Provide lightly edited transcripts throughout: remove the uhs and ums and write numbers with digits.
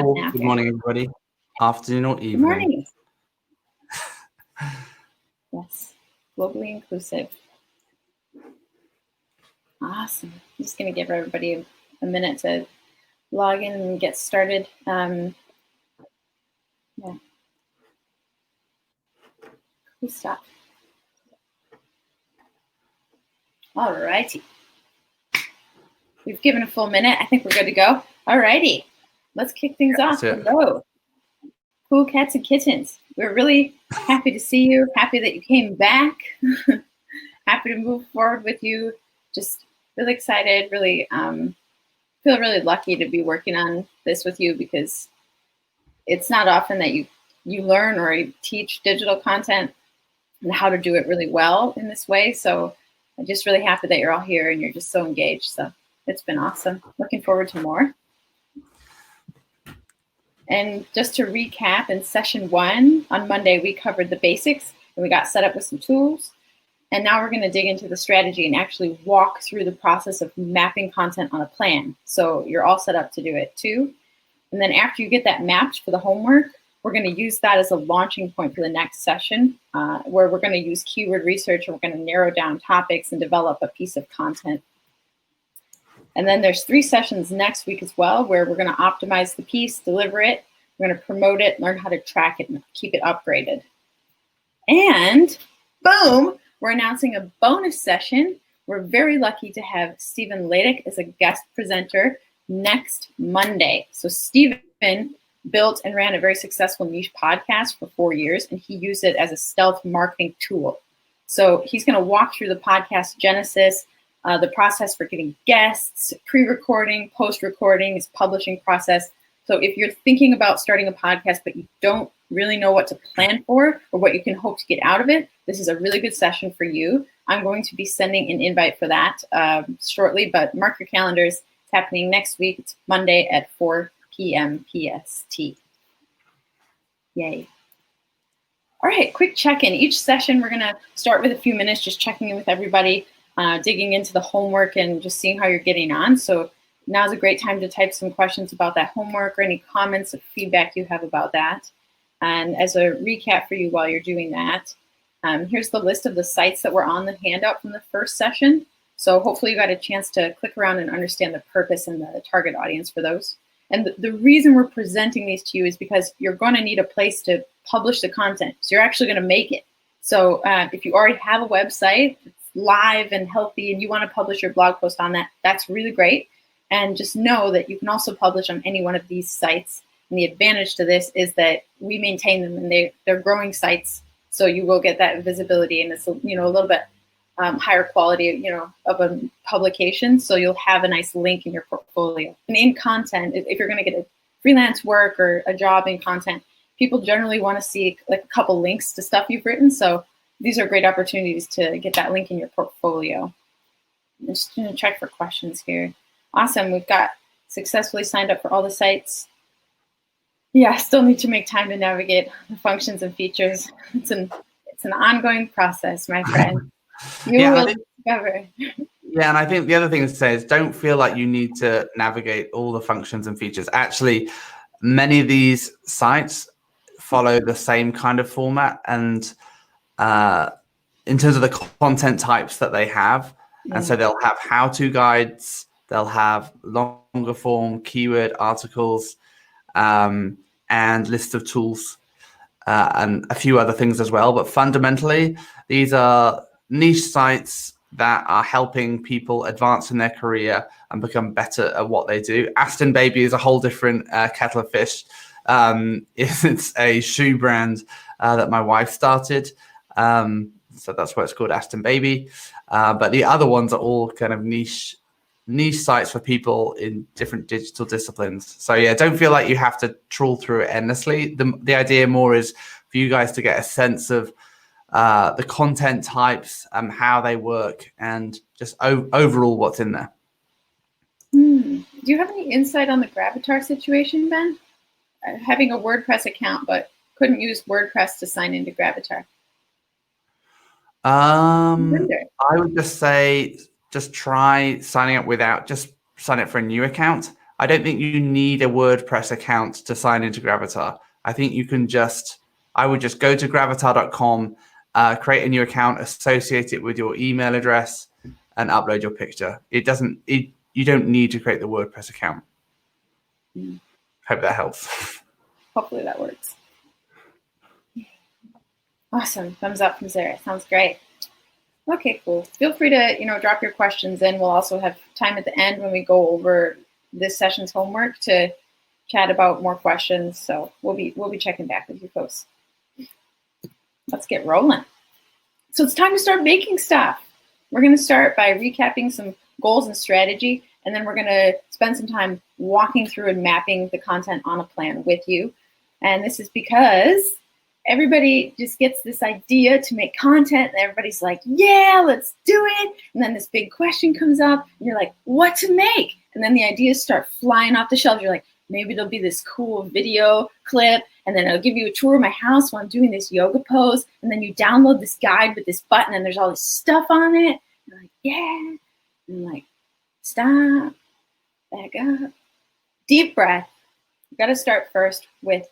Hello, now. good morning, everybody. Afternoon or evening. Good morning. Yes, globally inclusive. Awesome. I'm just going to give everybody a minute to log in and get started. Yeah. Cool stuff. All righty. We've given a full minute. I think we're good to go. All righty. Let's kick things off. Hello. Cool cats and kittens. We're really happy to see you. Happy that you came back. Happy to move forward with you. Just really excited. Really feel really lucky to be working on this with you, because it's not often that you learn or you teach digital content and how to do it really well in this way. So I'm just really happy that you're all here and you're just so engaged. So it's been awesome. Looking forward to more. And just to recap, in session 1 on Monday, we covered the basics and we got set up with some tools. And now we're going to dig into the strategy and actually walk through the process of mapping content on a plan. So you're all set up to do it too. And then after you get that mapped for the homework, we're going to use that as a launching point for the next session, where we're going to use keyword research and we're going to narrow down topics and develop a piece of content. And then there's 3 sessions next week as well, where we're going to optimize the piece, deliver it, we're going to promote it, learn how to track it, and keep it upgraded. And boom, we're announcing a bonus session. We're very lucky to have Stephen Ladek as a guest presenter next Monday. So Stephen built and ran a very successful niche podcast for 4 years, and he used it as a stealth marketing tool. So he's going to walk through the podcast genesis, the process for getting guests, pre-recording, post-recording, his publishing process. So if you're thinking about starting a podcast, but you don't really know what to plan for or what you can hope to get out of it, this is a really good session for you. I'm going to be sending an invite for that shortly, but mark your calendars. It's happening next week. It's Monday at 4 p.m. PST. Yay. All right, quick check-in. Each session, we're going to start with a few minutes just checking in with everybody, digging into the homework and just seeing how you're getting on. So now's a great time to type some questions about that homework or any comments or feedback you have about that. And as a recap for you while you're doing that, here's the list of the sites that were on the handout from the first session. So hopefully you got a chance to click around and understand the purpose and the target audience for those. And the reason we're presenting these to you is because you're going to need a place to publish the content. So you're actually going to make it. So if you already have a website that's live and healthy and you want to publish your blog post on that, that's really great. And just know that you can also publish on any one of these sites. And the advantage to this is that we maintain them and they're growing sites. So you will get that visibility, and it's a little bit higher quality of a publication. So you'll have a nice link in your portfolio. And in content, if you're going to get a freelance work or a job in content, people generally want to see like a couple links to stuff you've written. So these are great opportunities to get that link in your portfolio. I'm just going to check for questions here. Awesome. We've got successfully signed up for all the sites. Yeah, still need to make time to navigate the functions and features. It's an ongoing process, my friend. You will discover. Yeah, and I think the other thing to say is don't feel like you need to navigate all the functions and features. Actually, many of these sites follow the same kind of format, and in terms of the content types that they have, and so they'll have how-to guides, they'll have longer form keyword articles, and list of tools, and a few other things as well. But fundamentally, these are niche sites that are helping people advance in their career and become better at what they do. Aston Baby is a whole different kettle of fish. It's a shoe brand that my wife started. So that's why it's called Aston Baby. But the other ones are all kind of niche sites for people in different digital disciplines. So yeah, don't feel like you have to trawl through it endlessly. The idea more is for you guys to get a sense of the content types, how they work, and just overall what's in there. Do you have any insight on the Gravatar situation, Ben? Having a WordPress account, but couldn't use WordPress to sign into Gravatar. I would just say, just try signing up just sign up for a new account. I don't think you need a WordPress account to sign into Gravatar. I think you can I would just go to gravatar.com, create a new account, associate it with your email address, and upload your picture. You don't need to create the WordPress account. Hope that helps. Hopefully that works. Awesome. Thumbs up from Sarah. Sounds great. Okay, cool. Feel free to, drop your questions in. We'll also have time at the end when we go over this session's homework to chat about more questions. So we'll be checking back with you folks. Let's get rolling. So it's time to start making stuff. We're going to start by recapping some goals and strategy, and then we're going to spend some time walking through and mapping the content on a plan with you. And this is because everybody just gets this idea to make content, and everybody's like, yeah, let's do it. And then this big question comes up, and you're like, what to make? And then the ideas start flying off the shelf. You're like, maybe there'll be this cool video clip, and then it'll give you a tour of my house while I'm doing this yoga pose. And then you download this guide with this button, and there's all this stuff on it. You're like, yeah. And I'm like, stop, back up, deep breath. You got to start first with,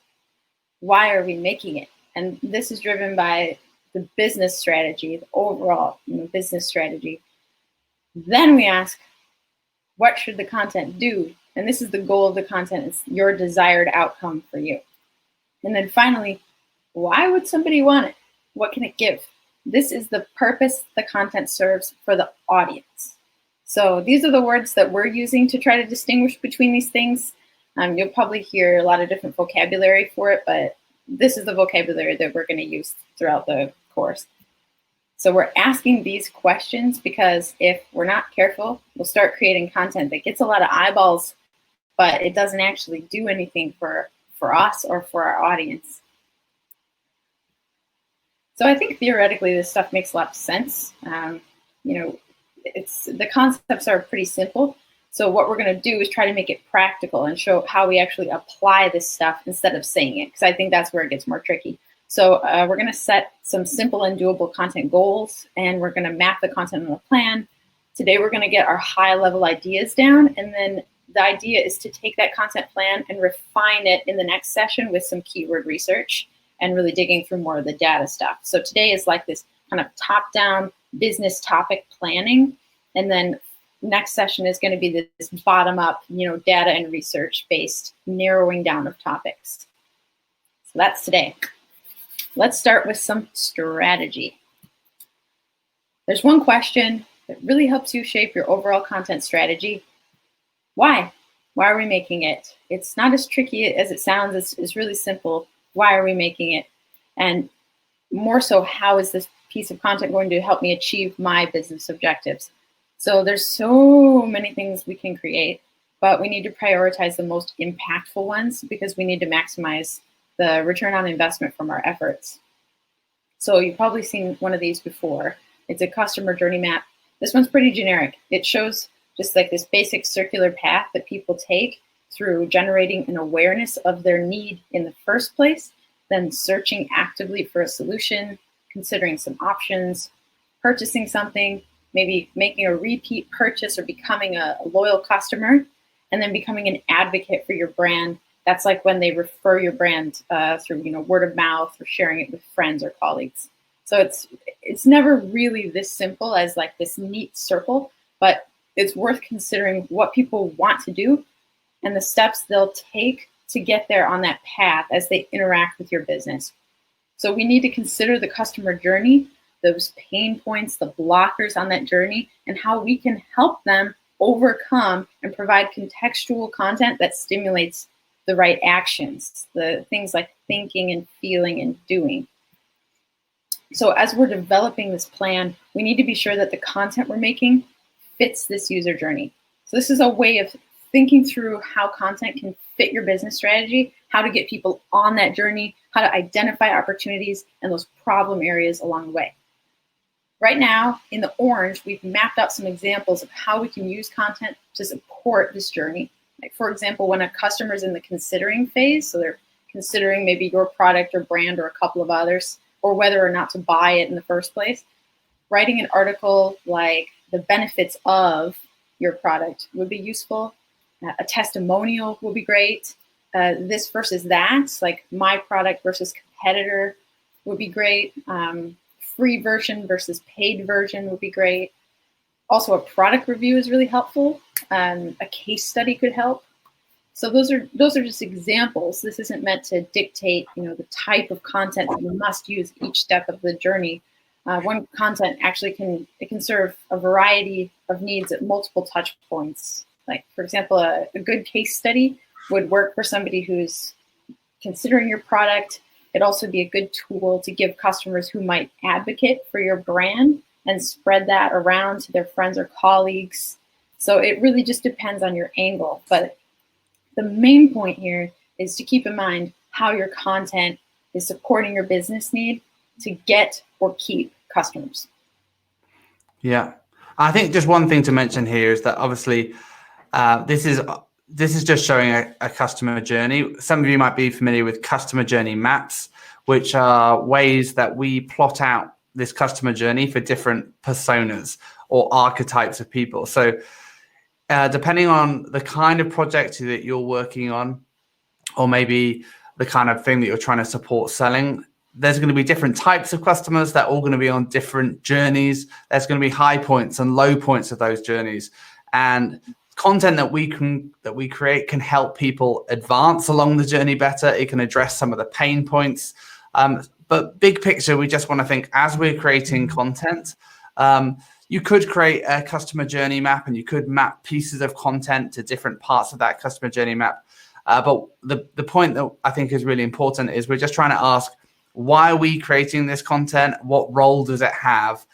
why are we making it? And this is driven by the business strategy, the overall business strategy. Then we ask, what should the content do? And this is the goal of the content. It's your desired outcome for you. And then finally, why would somebody want it? What can it give? This is the purpose the content serves for the audience. So these are the words that we're using to try to distinguish between these things. You'll probably hear a lot of different vocabulary for it, but this is the vocabulary that we're going to use throughout the course. So we're asking these questions because if we're not careful, we'll start creating content that gets a lot of eyeballs, but it doesn't actually do anything for us or for our audience. So I think theoretically this stuff makes a lot of sense. The concepts are pretty simple. So what we're going to do is try to make it practical and show how we actually apply this stuff instead of saying it, because I think that's where it gets more tricky. So we're going to set some simple and doable content goals, and we're going to map the content on a plan. Today we're going to get our high-level ideas down, and then the idea is to take that content plan and refine it in the next session with some keyword research and really digging through more of the data stuff. So today is like this kind of top-down business topic planning, and then next session is going to be this bottom-up, data and research-based narrowing down of topics. So that's today. Let's start with some strategy. There's one question that really helps you shape your overall content strategy. Why? Why are we making it? It's not as tricky as it sounds. It's really simple. Why are we making it? And more so, how is this piece of content going to help me achieve my business objectives? So there's so many things we can create, but we need to prioritize the most impactful ones because we need to maximize the return on investment from our efforts. So you've probably seen one of these before. It's a customer journey map. This one's pretty generic. It shows just like this basic circular path that people take through generating an awareness of their need in the first place, then searching actively for a solution, considering some options, purchasing something, maybe making a repeat purchase or becoming a loyal customer, and then becoming an advocate for your brand. That's like when they refer your brand through word of mouth or sharing it with friends or colleagues. So it's never really this simple as like this neat circle, but it's worth considering what people want to do and the steps they'll take to get there on that path as they interact with your business. So we need to consider the customer journey, those pain points, the blockers on that journey, and how we can help them overcome and provide contextual content that stimulates the right actions, the things like thinking and feeling and doing. So as we're developing this plan, we need to be sure that the content we're making fits this user journey. So this is a way of thinking through how content can fit your business strategy, how to get people on that journey, how to identify opportunities and those problem areas along the way. Right now, in the orange, we've mapped out some examples of how we can use content to support this journey. Like, for example, when a customer is in the considering phase, so they're considering maybe your product or brand or a couple of others, or whether or not to buy it in the first place, writing an article like the benefits of your product would be useful. A testimonial will be great. This versus that, like my product versus competitor would be great. Free version versus paid version would be great. Also, a product review is really helpful. A case study could help. So those are just examples. This isn't meant to dictate, the type of content that you must use each step of the journey. One content actually can serve a variety of needs at multiple touch points. Like, for example, a good case study would work for somebody who's considering your product. It'd also be a good tool to give customers who might advocate for your brand and spread that around to their friends or colleagues. So it really just depends on your angle. But the main point here is to keep in mind how your content is supporting your business need to get or keep customers. Yeah. I think just one thing to mention here is that obviously this is just showing a customer journey. Some of you might be familiar with customer journey maps, which are ways that we plot out this customer journey for different personas or archetypes of people. So depending on the kind of project that you're working on, or maybe the kind of thing that you're trying to support selling, there's going to be different types of customers that are all going to be on different journeys. There's going to be high points and low points of those journeys. And content that we create can help people advance along the journey better. It can address some of the pain points. But big picture, we just want to think as we're creating content, you could create a customer journey map and you could map pieces of content to different parts of that customer journey map. But the point that I think is really important is we're just trying to ask, why are we creating this content? What role does it have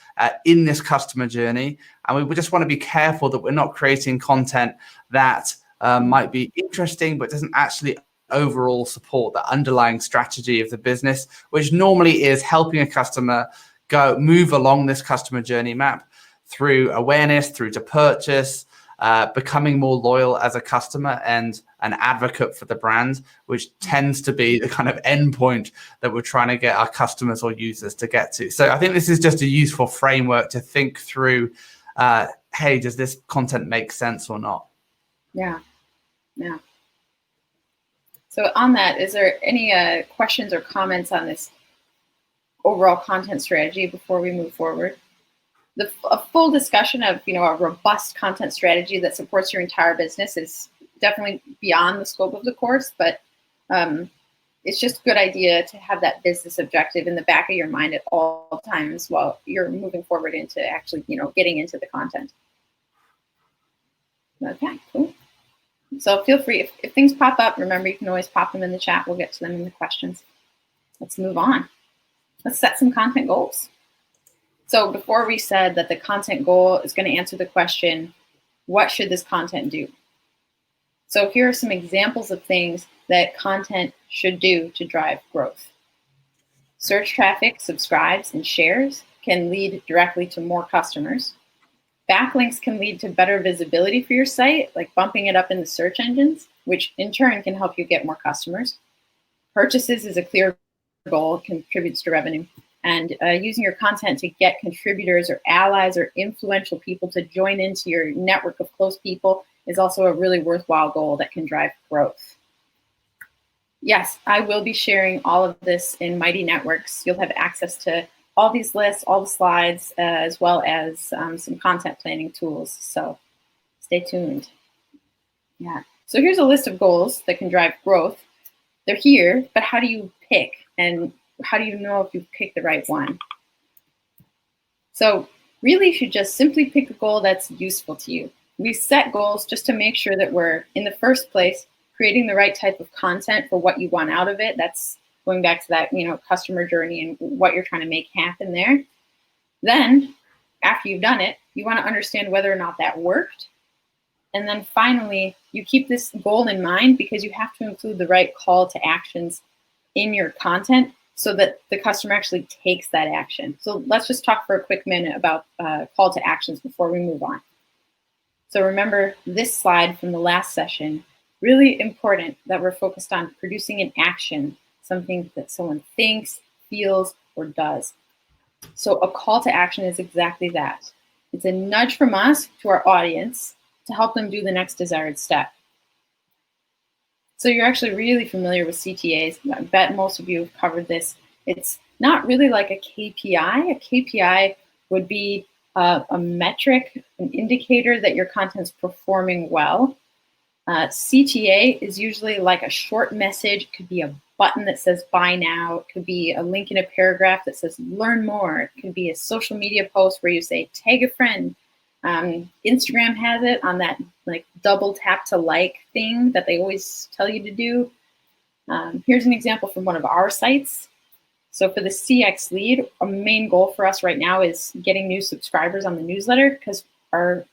in this customer journey? And we just want to be careful that we're not creating content that might be interesting, but doesn't actually overall support the underlying strategy of the business, which normally is helping a customer move along this customer journey map through awareness, through to purchase, becoming more loyal as a customer and an advocate for the brand, which tends to be the kind of endpoint that we're trying to get our customers or users to get to. So I think this is just a useful framework to think through, hey, does this content make sense or not? Yeah. So on that, is there any questions or comments on this overall content strategy before we move forward? A full discussion of a robust content strategy that supports your entire business is definitely beyond the scope of the course, but it's just a good idea to have that business objective in the back of your mind at all times while you're moving forward into actually getting into the content. Okay, cool. So feel free, if things pop up, remember you can always pop them in the chat. We'll get to them in the questions. Let's move on. Let's set some content goals. So before we said that the content goal is going to answer the question, what should this content do? So here are some examples of things that content should do to drive growth. Search traffic, subscribes, and shares can lead directly to more customers. Backlinks can lead to better visibility for your site, like bumping it up in the search engines, which in turn can help you get more customers. Purchases is a clear goal, contributes to revenue. And using your content to get contributors or allies or influential people to join into your network of close people is also a really worthwhile goal that can drive growth. Yes, I will be sharing all of this in Mighty Networks. You'll have access to all these lists, all the slides, as well as some content planning tools. So stay tuned. Yeah. So here's a list of goals that can drive growth. They're here, but how do you pick? And how do you know if you've picked the right one? So really, you should just simply pick a goal that's useful to you. We set goals just to make sure that we're, in the first place, creating the right type of content for what you want out of it. That's going back to that, customer journey and what you're trying to make happen there. Then, after you've done it, you want to understand whether or not that worked. And then finally, you keep this goal in mind because you have to include the right call to actions in your content so that the customer actually takes that action. So let's just talk for a quick minute about call to actions before we move on. So remember this slide from the last session, really important that we're focused on producing an action, something that someone thinks, feels, or does. So a call to action is exactly that. It's a nudge from us to our audience to help them do the next desired step. So you're actually really familiar with CTAs. I bet most of you have covered this. It's not really like a KPI. A KPI would be a metric, an indicator that your content's performing well. CTA is usually like a short message. It could be a button that says buy now. It could be a link in a paragraph that says learn more. It could be a social media post where you say tag a friend. Instagram has it on that like double tap to like thing that they always tell you to do. Here's an example from one of our sites. So for the CX lead, a main goal for us right now is getting new subscribers on the newsletter, because our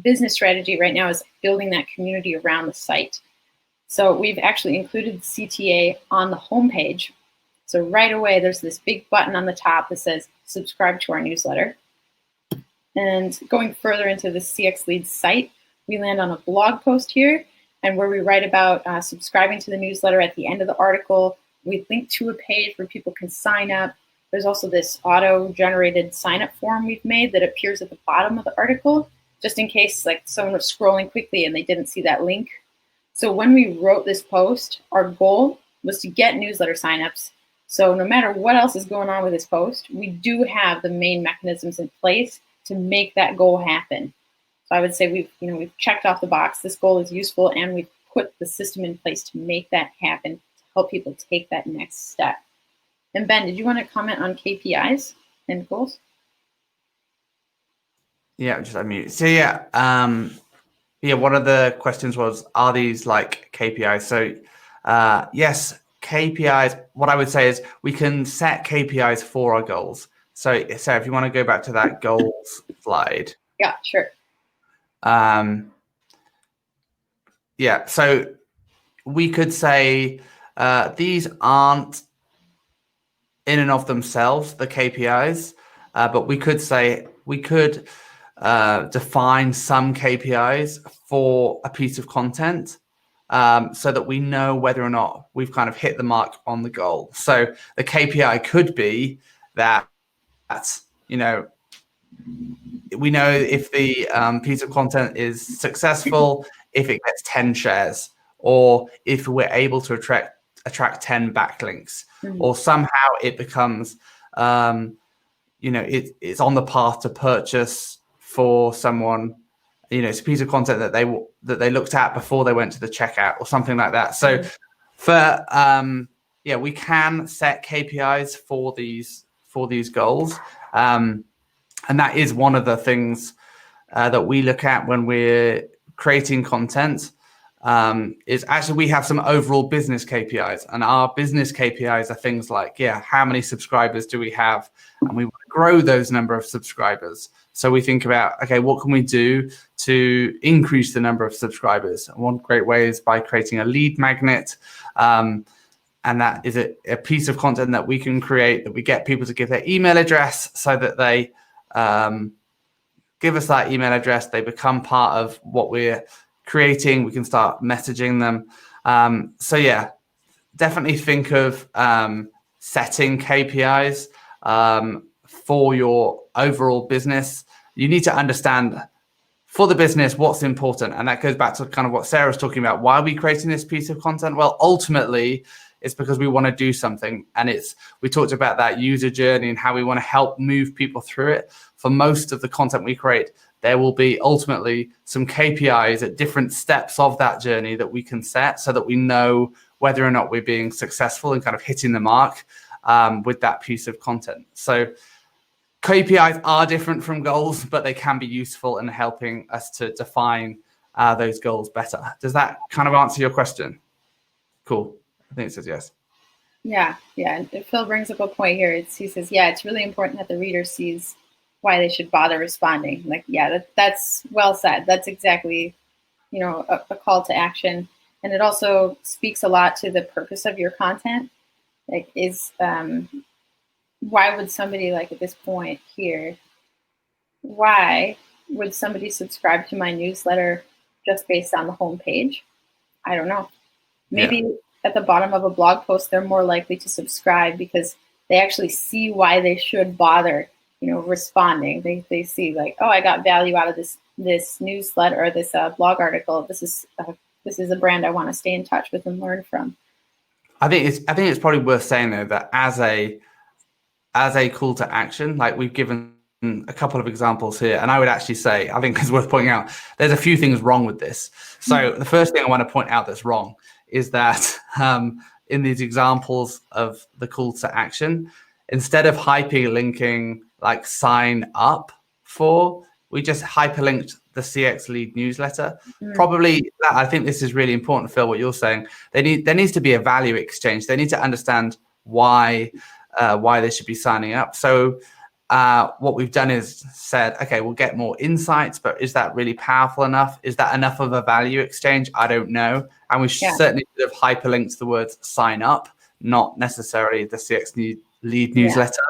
business strategy right now is building that community around the site. So we've actually included CTA on the homepage. So right away, there's this big button on the top that says subscribe to our newsletter. And going further into the CX lead site, we land on a blog post here, and where we write about subscribing to the newsletter. At the end of the article, we link to a page where people can sign up. There's also this auto-generated sign-up form we've made that appears at the bottom of the article, just in case like someone was scrolling quickly and they didn't see that link. So when we wrote this post, our goal was to get newsletter signups. So no matter what else is going on with this post, we do have the main mechanisms in place to make that goal happen. So I would say we've checked off the box. This goal is useful, and we've put the system in place to make that happen, to help people take that next step. And Ben, did you want to comment on KPIs and goals? Yeah, just unmute. So one of the questions was, are these like KPIs? So yes, KPIs, what I would say is we can set KPIs for our goals. So Sarah, if you want to go back to that goals slide. Yeah, sure. So we could say these aren't in and of themselves the KPIs, but we could say we could define some KPIs for a piece of content so that we know whether or not we've kind of hit the mark on the goal. So the KPI could be that, we know if the piece of content is successful, if it gets 10 shares, or if we're able to attract 10 backlinks, or somehow it becomes, it's on the path to purchase for someone. It's a piece of content that they looked at before they went to the checkout, or something like that. So for we can set KPIs for these goals, and that is one of the things that we look at when we're creating content. Is actually we have some overall business KPIs, and our business KPIs are things like, how many subscribers do we have? And we want to grow those number of subscribers. So we think about, okay, what can we do to increase the number of subscribers? And one great way is by creating a lead magnet. And that is a piece of content that we can create, that we get people to give their email address so that they give us that email address. They become part of what we're creating. We can start messaging them. Definitely think of setting KPIs for your overall business. You need to understand for the business what's important, and that goes back to kind of what Sarah was talking about. Why are we creating this piece of content? Well, ultimately it's because we want to do something, and we talked about that user journey and how we want to help move people through it. For most of the content we create, there will be ultimately some KPIs at different steps of that journey that we can set so that we know whether or not we're being successful and kind of hitting the mark with that piece of content. So KPIs are different from goals, but they can be useful in helping us to define those goals better. Does that kind of answer your question? Cool. I think it says yes. Yeah. Phil brings up a point here. He says, it's really important that the reader sees why they should bother responding. Like, that's well said. That's exactly, a call to action. And it also speaks a lot to the purpose of your content. Like, why would somebody, like at this point here, why would somebody subscribe to my newsletter just based on the homepage? I don't know. Maybe at the bottom of a blog post, they're more likely to subscribe because they actually see why they should bother, responding. They see like, oh, I got value out of this newsletter or this blog article. This is this is a brand I want to stay in touch with and learn from. I think it's probably worth saying though that as a call to action, like we've given a couple of examples here, and I would actually say, I think it's worth pointing out, there's a few things wrong with this. So the first thing I want to point out that's wrong is that in these examples of the call to action, instead of hyperlinking like sign up for, we just hyperlinked the CX lead newsletter. Probably, I think this is really important, Phil, what you're saying. There needs to be a value exchange. They need to understand why they should be signing up. So what we've done is said, okay, we'll get more insights, but is that really powerful enough? Is that enough of a value exchange? I don't know. And we certainly should have hyperlinked the words sign up, not necessarily the CX lead newsletter.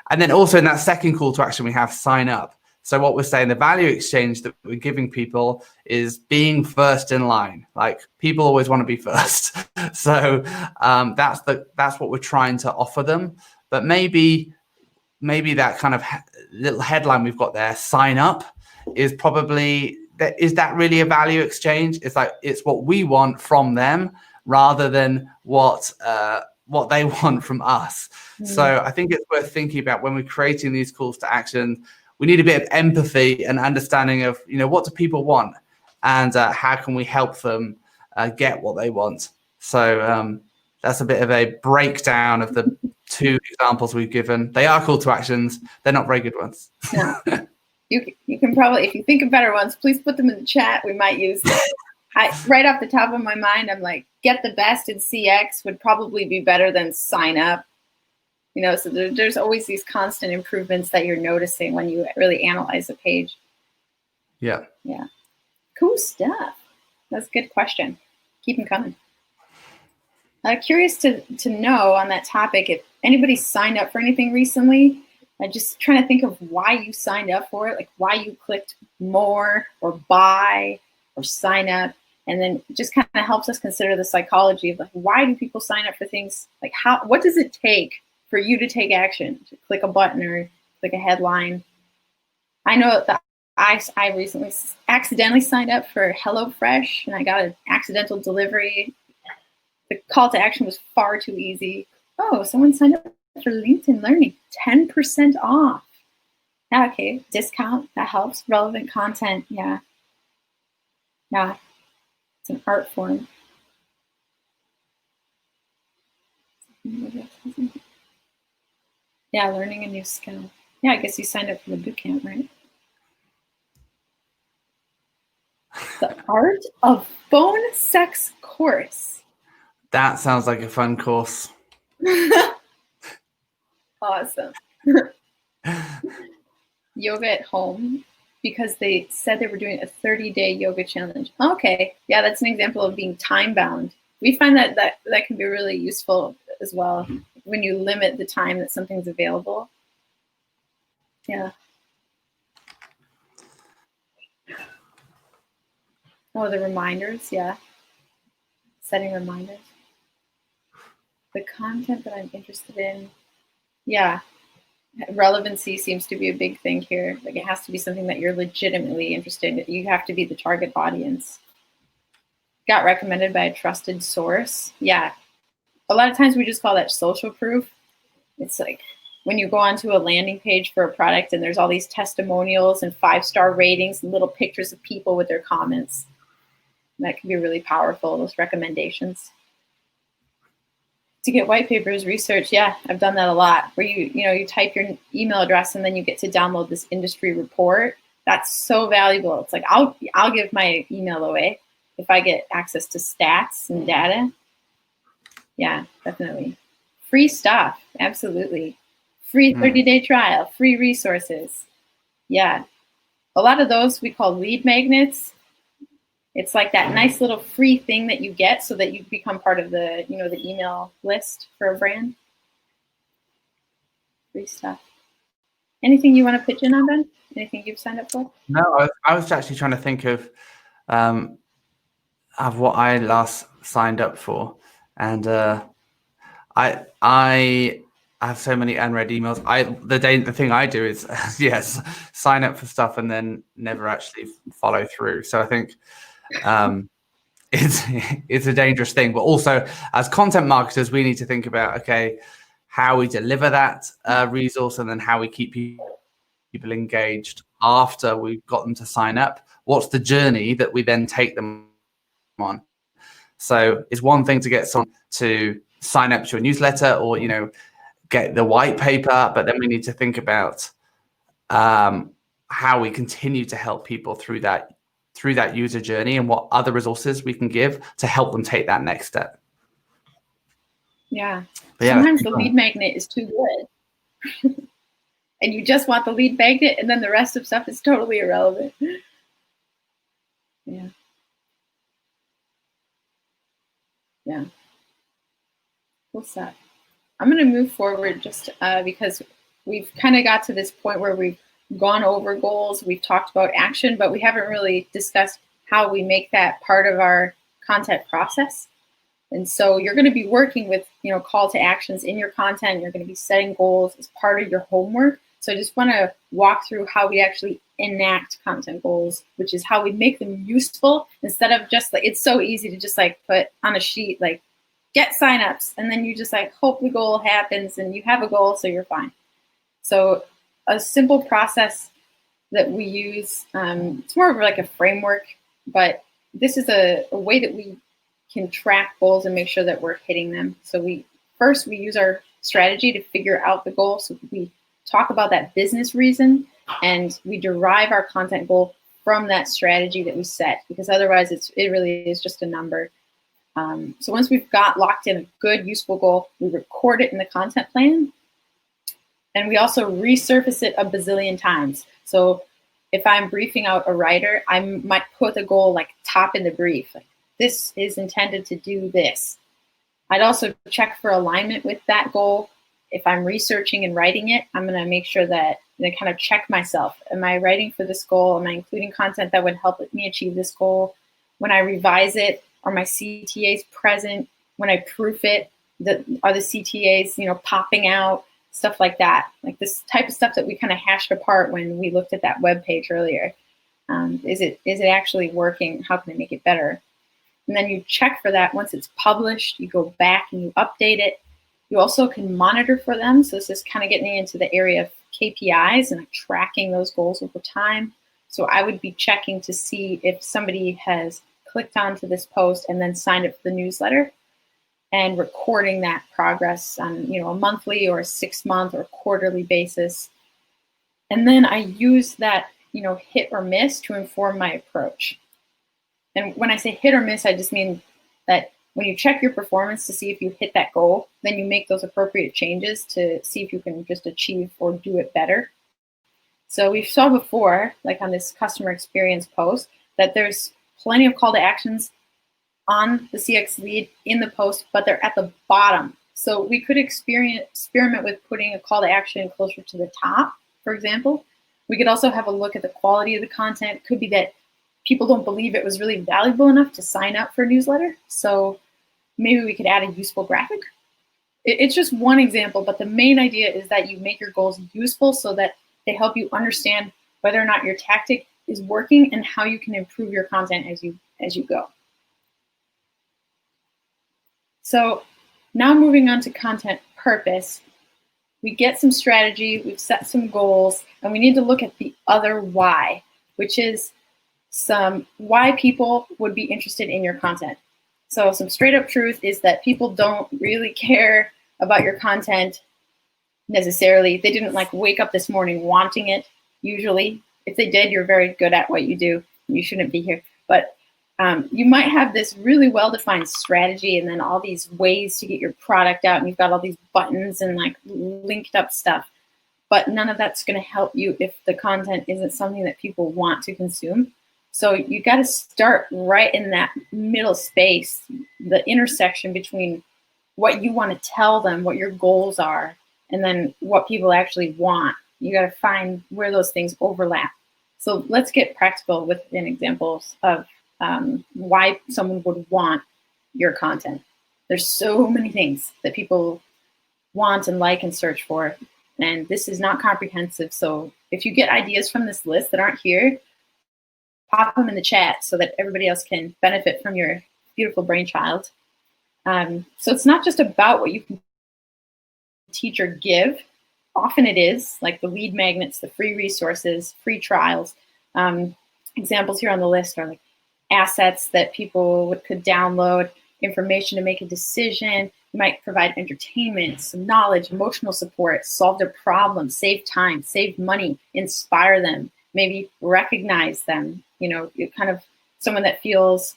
And then also in that second call to action, we have sign up. So what we're saying, the value exchange that we're giving people is being first in line. Like people always want to be first. So that's what we're trying to offer them. But maybe that kind of little headline we've got there, sign up, is probably, is that really a value exchange? It's like, it's what we want from them rather than what they want from us. So I think it's worth thinking about when we're creating these calls to action. We need a bit of empathy and understanding of, what do people want, and how can we help them get what they want. So that's a bit of a breakdown of the two examples we've given. They are call to actions. They're not very good ones. No. You can probably, if you think of better ones, please put them in the chat. We might use them. Right off the top of my mind, I'm like, get the best in CX would probably be better than sign up. So there's always these constant improvements that you're noticing when you really analyze a page. Yeah. Cool stuff. That's a good question. Keep them coming. Curious to know on that topic, if anybody signed up for anything recently. Just trying to think of why you signed up for it, like why you clicked more or buy or sign up. And then it just kind of helps us consider the psychology of like, why do people sign up for things? Like what does it take for you to take action, to click a button or click a headline? I know that I recently accidentally signed up for HelloFresh and I got an accidental delivery. The call to action was far too easy. Oh, someone signed up for LinkedIn Learning, 10% off. Okay, discount, that helps. Relevant content, yeah. It's an art form. Yeah, learning a new skill. Yeah, I guess you signed up for the bootcamp, right? The Art of Phone Sex course. That sounds like a fun course. Awesome. Yoga at home, because they said they were doing a 30-day yoga challenge. Okay, yeah, that's an example of being time-bound. We find that can be really useful as well when you limit the time that something's available. Yeah. Oh, the reminders, yeah. Setting reminders. The content that I'm interested in, yeah. Relevancy seems to be a big thing here. Like it has to be something that you're legitimately interested in. You have to be the target audience. Got recommended by a trusted source. Yeah. A lot of times we just call that social proof. It's like when you go onto a landing page for a product and there's all these testimonials and 5-star ratings and little pictures of people with their comments. That can be really powerful, those recommendations. To get white papers, research, yeah, I've done that a lot. Where you type your email address and then you get to download this industry report. That's so valuable. It's like I'll give my email away if I get access to stats and data. Yeah, definitely. Free stuff, absolutely. Free 30-day trial, free resources. Yeah, a lot of those we call lead magnets. It's like that nice little free thing that you get so that you become part of the, the email list for a brand. Free stuff. Anything you want to pitch in on, Ben? Anything you've signed up for? No, I was actually trying to think of what I last signed up for, and I have so many unread emails. The thing I do is yes, sign up for stuff and then never actually follow through. So I think it's a dangerous thing. But also, as content marketers, we need to think about, okay, how we deliver that resource, and then how we keep people engaged after we've got them to sign up. What's the journey that we then take them on? So it's one thing to get someone to sign up to a newsletter or, get the white paper, but then we need to think about how we continue to help people through that user journey, and what other resources we can give to help them take that next step. Yeah. Sometimes the lead magnet is too good. And you just want the lead magnet, and then the rest of stuff is totally irrelevant. Yeah. Yeah. Cool stuff. I'm going to move forward just because we've kind of got to this point where we've gone over goals. We've talked about action, but we haven't really discussed how we make that part of our content process. And so you're going to be working with, call to actions in your content. You're going to be setting goals as part of your homework. So I just want to walk through how we actually enact content goals, which is how we make them useful, instead of just it's so easy to just put on a sheet, get signups, and then you just hope the goal happens, and you have a goal, so you're fine. So a simple process that we use, it's more of a framework, but this is a way that we can track goals and make sure that we're hitting them. So we use our strategy to figure out the goal. So we talk about that business reason, and we derive our content goal from that strategy that we set, because otherwise it really is just a number. So once we've got locked in a good, useful goal, we record it in the content plan, and we also resurface it a bazillion times. So if I'm briefing out a writer, I might put the goal top in the brief. This is intended to do this. I'd also check for alignment with that goal. If I'm researching and writing it, I'm going to make sure that I kind of check myself. Am I writing for this goal? Am I including content that would help me achieve this goal? When I revise it, are my CTAs present? When I proof it, are the CTAs, popping out? Stuff like that. This type of stuff that we kind of hashed apart when we looked at that web page earlier. Is it actually working? How can I make it better? And then you check for that. Once it's published, you go back and you update it. You also can monitor for them. So this is kind of getting into the area of KPIs and tracking those goals over time. So I would be checking to see if somebody has clicked onto this post and then signed up for the newsletter, and recording that progress on a monthly or a 6-month or quarterly basis. And then I use that hit or miss to inform my approach. And when I say hit or miss, I just mean that when you check your performance to see if you hit that goal, then you make those appropriate changes to see if you can just achieve or do it better. So we saw before, on this customer experience post, that there's plenty of call to actions on the CX lead in the post, but they're at the bottom. So we could experiment with putting a call to action closer to the top, for example. We could also have a look at the quality of the content. It could be that people don't believe it was really valuable enough to sign up for a newsletter. So maybe we could add a useful graphic. It's just one example, but the main idea is that you make your goals useful so that they help you understand whether or not your tactic is working and how you can improve your content as you go. So now moving on to content purpose, we get some strategy, we've set some goals, and we need to look at the other why, which is some why people would be interested in your content. So some straight up truth is that people don't really care about your content necessarily. They didn't wake up this morning wanting it, usually. If they did, you're very good at what you do. You shouldn't be here. But you might have this really well-defined strategy and then all these ways to get your product out, and you've got all these buttons and linked up stuff. But none of that's going to help you if the content isn't something that people want to consume. So you got to start right in that middle space, the intersection between what you want to tell them, what your goals are, and then what people actually want. You got to find where those things overlap. So let's get practical with an examples of why someone would want your content. There's so many things that people want and like and search for, and this is not comprehensive. So if you get ideas from this list that aren't here, pop them in the chat so that everybody else can benefit from your beautiful brainchild. So it's not just about what you can teach or give. Often it is, like the lead magnets, the free resources, free trials. Examples here on the list are like assets that people could download, information to make a decision. You might provide entertainment, some knowledge, emotional support, solve their problems, save time, save money, inspire them, maybe recognize them. You know, you're kind of someone that feels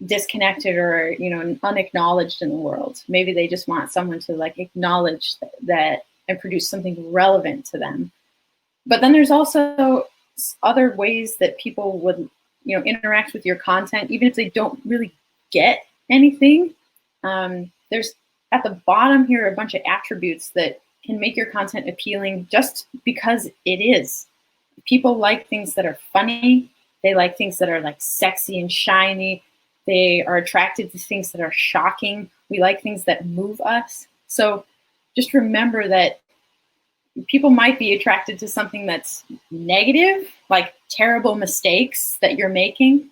disconnected or, you know, unacknowledged in the world. Maybe they just want someone to like acknowledge that and produce something relevant to them. But then there's also other ways that people would, you know, interact with your content, even if they don't really get anything. There's at the bottom here a bunch of attributes that can make your content appealing just because it is. People like things that are funny. They like things that are like sexy and shiny. They are attracted to things that are shocking. We like things that move us. So just remember that people might be attracted to something that's negative, like terrible mistakes that you're making.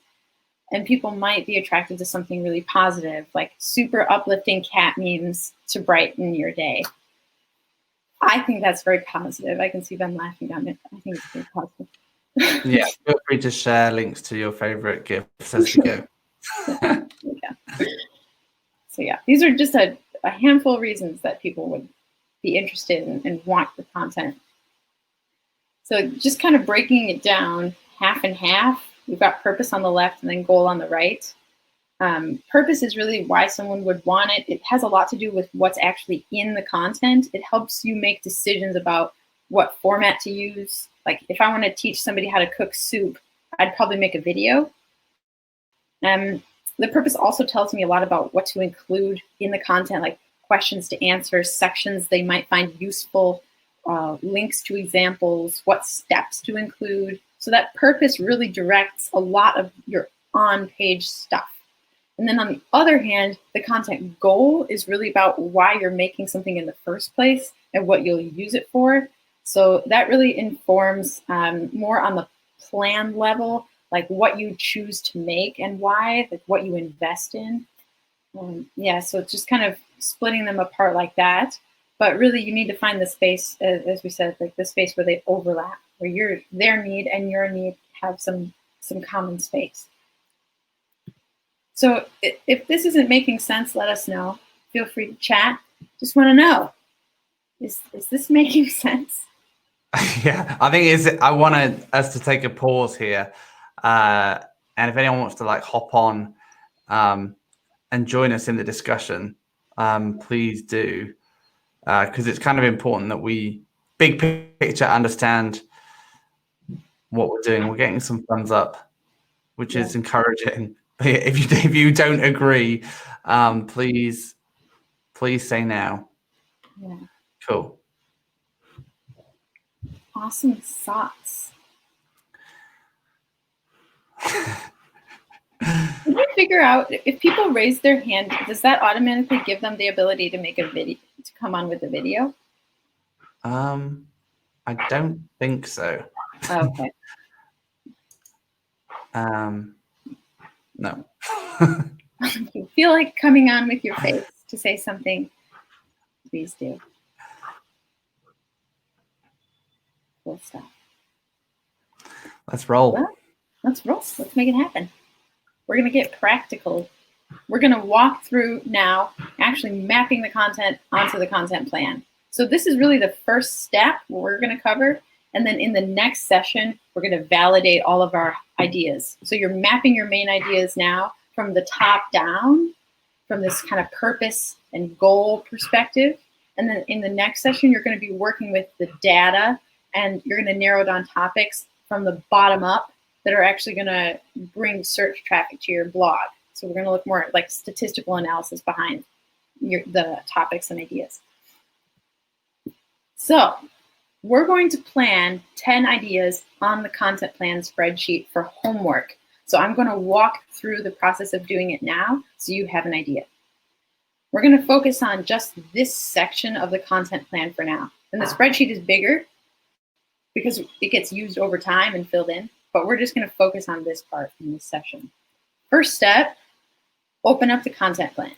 And people might be attracted to something really positive, like super uplifting cat memes to brighten your day. I think that's very positive. I can see them laughing on it. I think it's very positive. Yeah, feel free to share links to your favorite gifts as you go. Yeah. So yeah, these are just a handful of reasons that people would be interested in and want the content. So just kind of breaking it down half and half, we've got purpose on the left and then goal on the right. Purpose is really why someone would want it. It has a lot to do with what's actually in the content. It helps you make decisions about what format to use. Like if I want to teach somebody how to cook soup, I'd probably make a video. The purpose also tells me a lot about what to include in the content, like questions to answer, sections they might find useful, links to examples, what steps to include. So that purpose really directs a lot of your on-page stuff. And then on the other hand, the content goal is really about why you're making something in the first place and what you'll use it for. So that really informs more on the plan level, like what you choose to make and why, like what you invest in. Yeah, so it's just kind of splitting them apart like that. But really, you need to find the space, as we said, like the space where they overlap, where their need and your need have some common space. So if this isn't making sense, let us know. Feel free to chat. Just want to know, is this making sense? Yeah, I think I wanted us to take a pause here. And if anyone wants to like hop on and join us in the discussion, please do. Because it's kind of important that we, big picture, understand what we're doing. We're getting some thumbs up, which is encouraging. But if you don't agree, please say now. Yeah. Cool. Awesome sauce. Can you figure out if people raise their hand, does that automatically give them the ability to make a video, to come on with a video? I don't think so. Okay. No. If you feel like coming on with your face to say something, please do. Cool stuff. Let's roll. Well, let's roll. Let's make it happen. We're going to get practical. We're going to walk through now actually mapping the content onto the content plan. So this is really the first step we're going to cover. And then in the next session, we're going to validate all of our ideas. So you're mapping your main ideas now from the top down, from this kind of purpose and goal perspective. And then in the next session, you're going to be working with the data and you're going to narrow down topics from the bottom up that are actually going to bring search traffic to your blog. So we're going to look more at like statistical analysis behind the topics and ideas. So we're going to plan 10 ideas on the content plan spreadsheet for homework. So I'm going to walk through the process of doing it now so you have an idea. We're going to focus on just this section of the content plan for now. And the spreadsheet is bigger because it gets used over time and filled in, but we're just going to focus on this part in this session. First step, open up the content plan.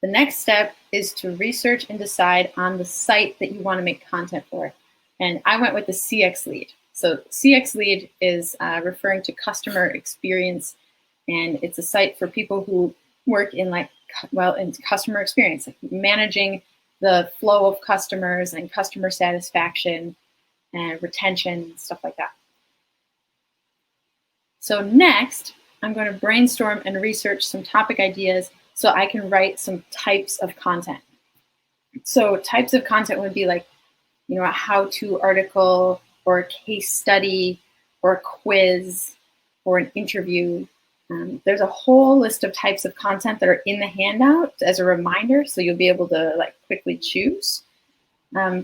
The next step is to research and decide on the site that you want to make content for. And I went with the CX lead. So CX lead is referring to customer experience, and it's a site for people who work in in customer experience, like managing the flow of customers and customer satisfaction and retention, stuff like that. So next, I'm going to brainstorm and research some topic ideas so I can write some types of content. So types of content would be like, a how-to article or a case study or a quiz or an interview. There's a whole list of types of content that are in the handout as a reminder, so you'll be able to quickly choose.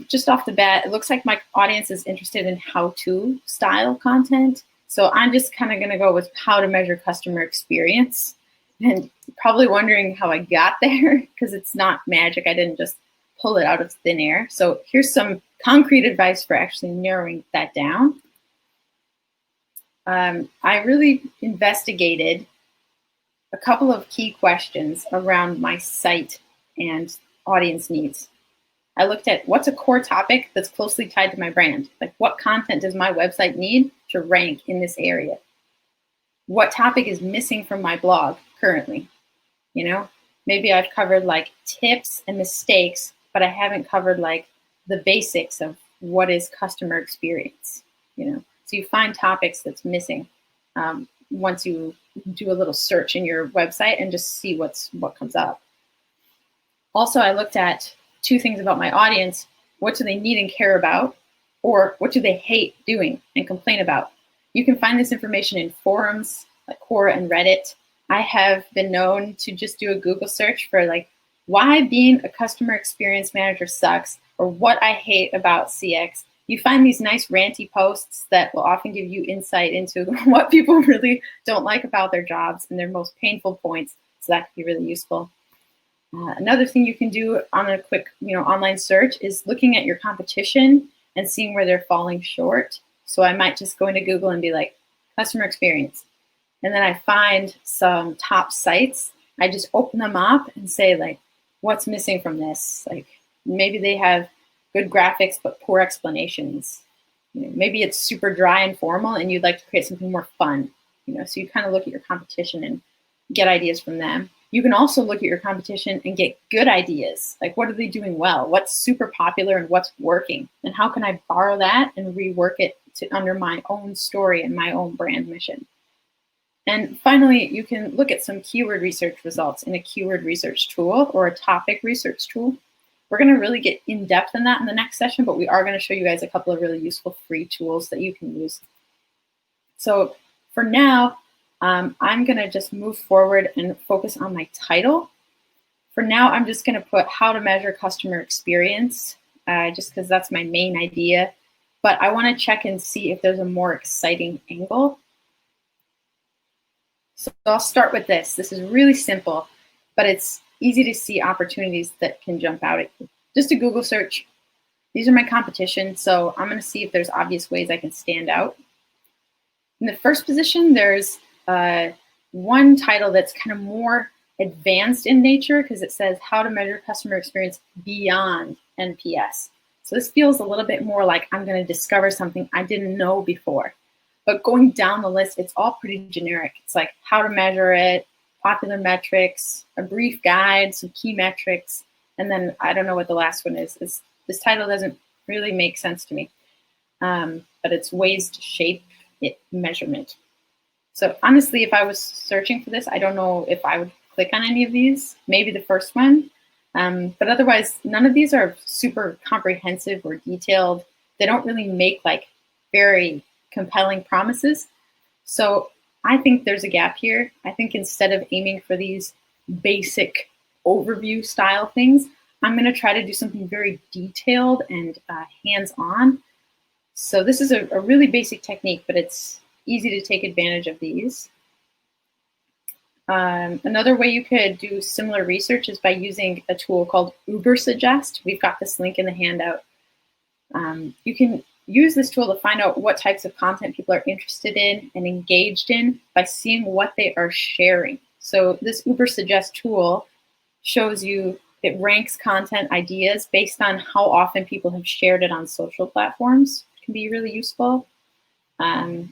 Just off the bat, it looks like my audience is interested in how-to style content. So I'm just kind of going to go with how to measure customer experience. And probably wondering how I got there, because it's not magic. I didn't just pull it out of thin air. So here's some concrete advice for actually narrowing that down. I really investigated a couple of key questions around my site and audience needs. I looked at what's a core topic that's closely tied to my brand. Like, what content does my website need to rank in this area? What topic is missing from my blog currently? Maybe I've covered tips and mistakes, but I haven't covered the basics of what is customer experience. So you find topics that's missing once you do a little search in your website and just see what comes up. Also, I looked at two things about my audience. What do they need and care about? Or what do they hate doing and complain about? You can find this information in forums like Quora and Reddit. I have been known to just do a Google search for why being a customer experience manager sucks, or what I hate about CX. You find these nice ranty posts that will often give you insight into what people really don't like about their jobs and their most painful points. So that can be really useful. Another thing you can do on a quick online search is looking at your competition and seeing where they're falling short. So I might just go into Google and be like, customer experience. And then I find some top sites. I just open them up and say, what's missing from this? Maybe they have good graphics but poor explanations. Maybe it's super dry and formal and you'd like to create something more fun. So you kind of look at your competition and get ideas from them. You can also look at your competition and get good ideas. What are they doing well? What's super popular and what's working? And how can I borrow that and rework it under my own story and my own brand mission? And finally, you can look at some keyword research results in a keyword research tool or a topic research tool. We're going to really get in depth in that in the next session, but we are going to show you guys a couple of really useful free tools that you can use. So for now, I'm going to just move forward and focus on my title. For now, I'm just going to put how to measure customer experience, just because that's my main idea. But I want to check and see if there's a more exciting angle. So I'll start with this. This is really simple, but it's easy to see opportunities that can jump out at you. Just a Google search. These are my competition, so I'm going to see if there's obvious ways I can stand out. In the first position, there's one title that's kind of more advanced in nature because it says how to measure customer experience beyond NPS. So this feels a little bit more like I'm going to discover something I didn't know before. But going down the list, it's all pretty generic. It's like how to measure it, popular metrics, a brief guide, some key metrics, and then I don't know what the last one is. This title doesn't really make sense to me, but it's ways to shape it measurement. So honestly, if I was searching for this, I don't know if I would click on any of these, maybe the first one. But otherwise, none of these are super comprehensive or detailed. They don't really make very compelling promises. So I think there's a gap here. I think instead of aiming for these basic overview style things, I'm going to try to do something very detailed and hands-on. So this is a really basic technique, but it's easy to take advantage of these. Another way you could do similar research is by using a tool called Ubersuggest. We've got this link in the handout. You can use this tool to find out what types of content people are interested in and engaged in by seeing what they are sharing. So this Uber Suggest tool shows you, it ranks content ideas based on how often people have shared it on social platforms. It can be really useful.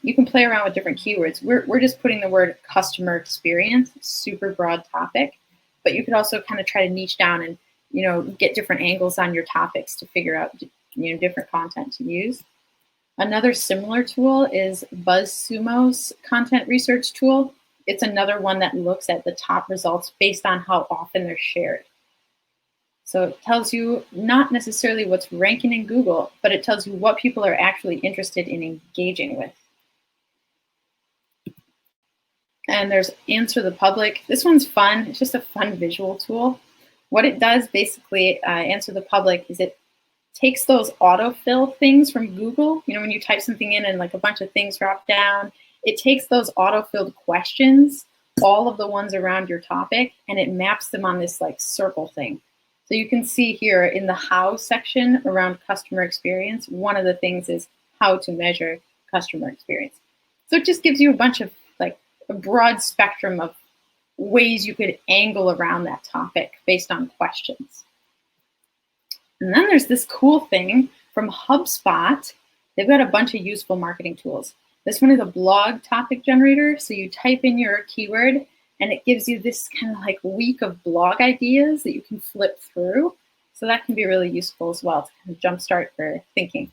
You can play around with different keywords. We're just putting the word customer experience, super broad topic, but you could also kind of try to niche down and, get different angles on your topics to figure out, different content to use. Another similar tool is BuzzSumo's content research tool. It's another one that looks at the top results based on how often they're shared. So it tells you not necessarily what's ranking in Google, but it tells you what people are actually interested in engaging with. And there's Answer the Public. This one's fun. It's just a fun visual tool. What it does basically, Answer the Public, is it takes those autofill things from Google. When you type something in and like a bunch of things drop down, it takes those autofilled questions, all of the ones around your topic, and it maps them on this like circle thing. So you can see here in the how section around customer experience, one of the things is how to measure customer experience. So it just gives you a bunch of a broad spectrum of ways you could angle around that topic based on questions. And then there's this cool thing from HubSpot. They've got a bunch of useful marketing tools. This one is a blog topic generator. So you type in your keyword and it gives you this kind of like week of blog ideas that you can flip through. So that can be really useful as well to kind of jumpstart your thinking.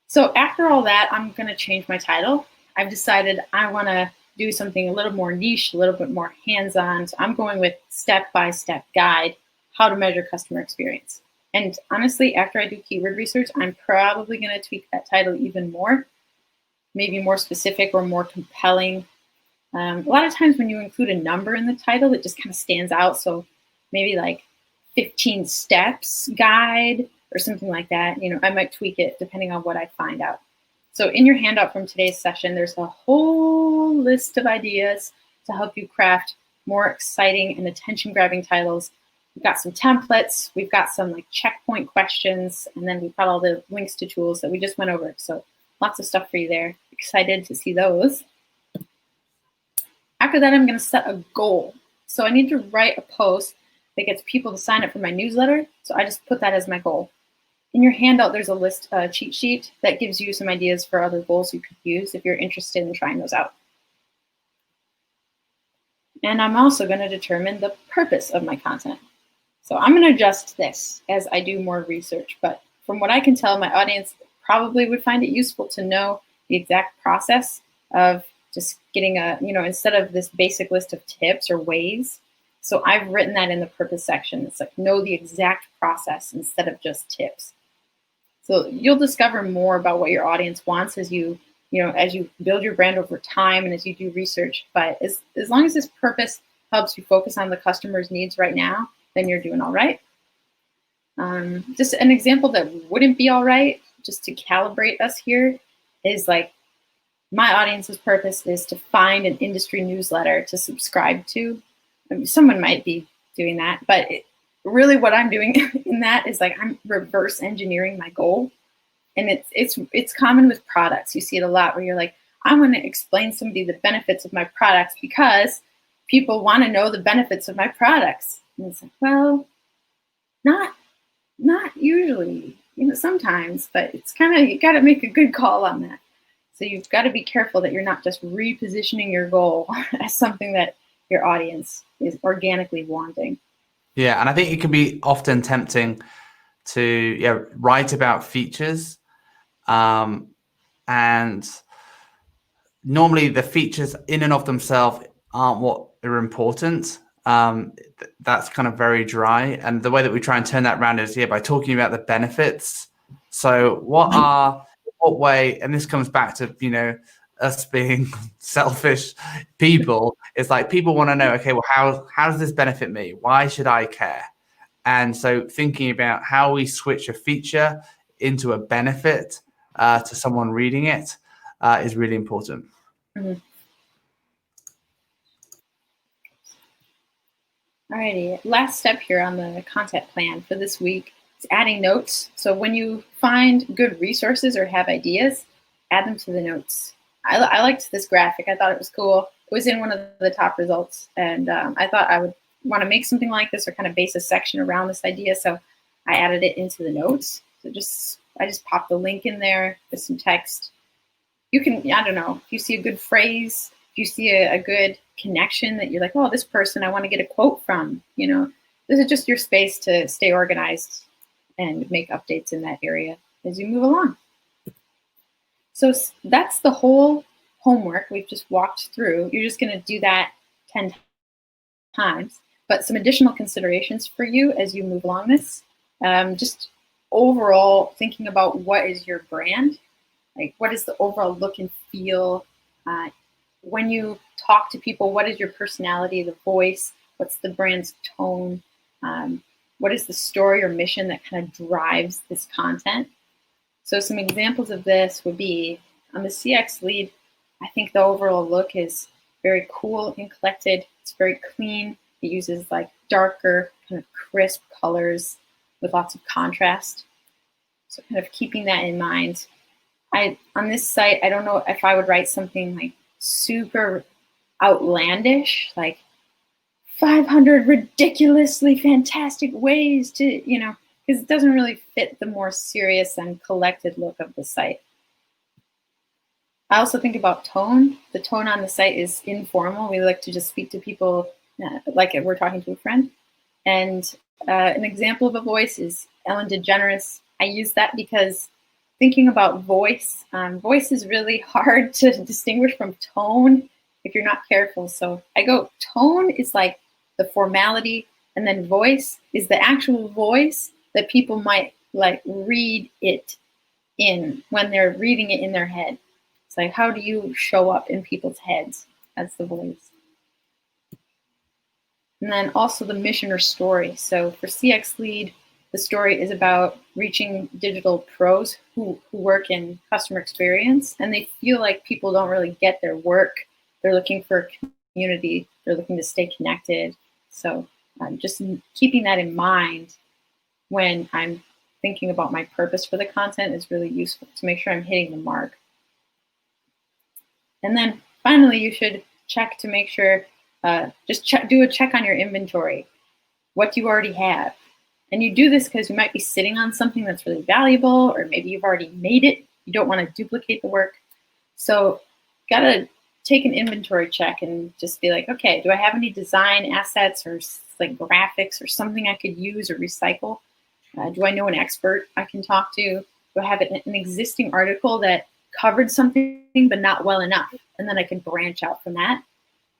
So after all that, I'm going to change my title. I've decided I want to do something a little more niche, a little bit more hands-on. So I'm going with step-by-step guide, how to measure customer experience. And honestly, after I do keyword research, I'm probably going to tweak that title even more, maybe more specific or more compelling. A lot of times when you include a number in the title, it just kind of stands out. So maybe like 15 steps guide or something like that. I might tweak it depending on what I find out. So in your handout from today's session, there's a whole list of ideas to help you craft more exciting and attention-grabbing titles. We've got some templates, we've got some like checkpoint questions, and then we've got all the links to tools that we just went over. So lots of stuff for you there. Excited to see those. After that, I'm going to set a goal. So I need to write a post that gets people to sign up for my newsletter. So I just put that as my goal. In your handout, there's a cheat sheet that gives you some ideas for other goals you could use if you're interested in trying those out. And I'm also going to determine the purpose of my content. So I'm going to adjust this as I do more research. But from what I can tell, my audience probably would find it useful to know the exact process of just getting instead of this basic list of tips or ways. So I've written that in the purpose section. It's like know the exact process instead of just tips. So you'll discover more about what your audience wants as you build your brand over time and as you do research. But as long as this purpose helps you focus on the customer's needs right now, then you're doing all right. Just an example that wouldn't be all right, just to calibrate us here, is like my audience's purpose is to find an industry newsletter to subscribe to. Someone might be doing that, but really what I'm doing in that is like I'm reverse engineering my goal. And it's common with products. You see it a lot where you're like, I want to explain somebody the benefits of my products because people want to know the benefits of my products. And it's like, well, not usually, sometimes, but it's kind of, you got to make a good call on that. So you've got to be careful that you're not just repositioning your goal as something that your audience is organically wanting. Yeah, and I think it can be often tempting to write about features, and normally the features in and of themselves aren't what are important. That's kind of very dry, and the way that we try and turn that around is by talking about the benefits. So what way, and this comes back to us being selfish people. It's like people want to know, okay, well, how does this benefit me? Why should I care? And so thinking about how we switch a feature into a benefit to someone reading it is really important. Mm-hmm. Alrighty, last step here on the content plan for this week is adding notes. So when you find good resources or have ideas, add them to the notes. I liked this graphic. I thought it was cool. was in one of the top results. And I thought I would want to make something like this or kind of base a section around this idea. So I added it into the notes. So I just popped the link in there with some text. You can, I don't know, if you see a good phrase, if you see a good connection that you're like, oh, this person I want to get a quote from, you know, this is just your space to stay organized and make updates in that area as you move along. So that's the whole homework we've just walked through. You're just going to do that 10 times. But some additional considerations for you as you move along this, just overall thinking about what is your brand, like what is the overall look and feel. When you talk to people, what is your personality, the voice, what's the brand's tone, what is the story or mission that kind of drives this content. So some examples of this would be on the CX lead, I think the overall look is very cool and collected. It's very clean. It uses like darker, kind of crisp colors with lots of contrast. So kind of keeping that in mind. On this site, I don't know if I would write something like super outlandish, like 500 ridiculously fantastic ways to, you know, because it doesn't really fit the more serious and collected look of the site. I also think about tone. The tone on the site is informal. We like to just speak to people like we're talking to a friend. And an example of a voice is Ellen DeGeneres. I use that because thinking about voice, voice is really hard to distinguish from tone if you're not careful. So I go, tone is like the formality, and then voice is the actual voice that people might like read it in when they're reading it in their head. It's like, how do you show up in people's heads? That's the voice. And then also the mission or story. So for CX Lead, the story is about reaching digital pros who work in customer experience, and they feel like people don't really get their work. They're looking for a community. They're looking to stay connected. So just keeping that in mind when I'm thinking about my purpose for the content is really useful to make sure I'm hitting the mark. And then finally, you should check to make sure, do a check on your inventory, what you already have. And you do this because you might be sitting on something that's really valuable, or maybe you've already made it. You don't want to duplicate the work. So gotta take an inventory check and just be like, okay, do I have any design assets or like graphics or something I could use or recycle? Do I know an expert I can talk to? Do I have an existing article that covered something but not well enough? And then I can branch out from that.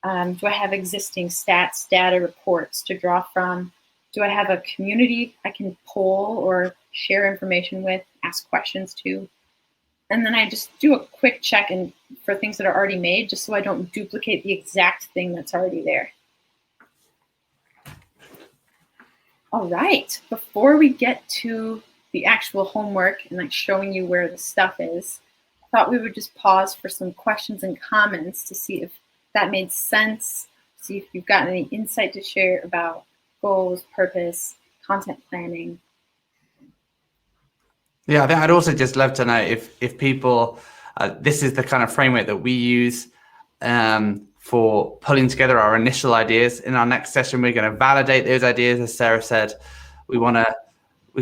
Do I have existing stats, data, reports to draw from? Do I have a community I can poll or share information with, ask questions to? And then I just do a quick check for things that are already made, just so I don't duplicate the exact thing that's already there. All right, before we get to the actual homework and like showing you where the stuff is, I thought we would just pause for some questions and comments to see if that made sense, see if you've got any insight to share about goals, purpose, content planning. Yeah, I think I'd also just love to know if people, this is the kind of framework that we use for pulling together our initial ideas. In our next session, we're going to validate those ideas. As Sarah said, we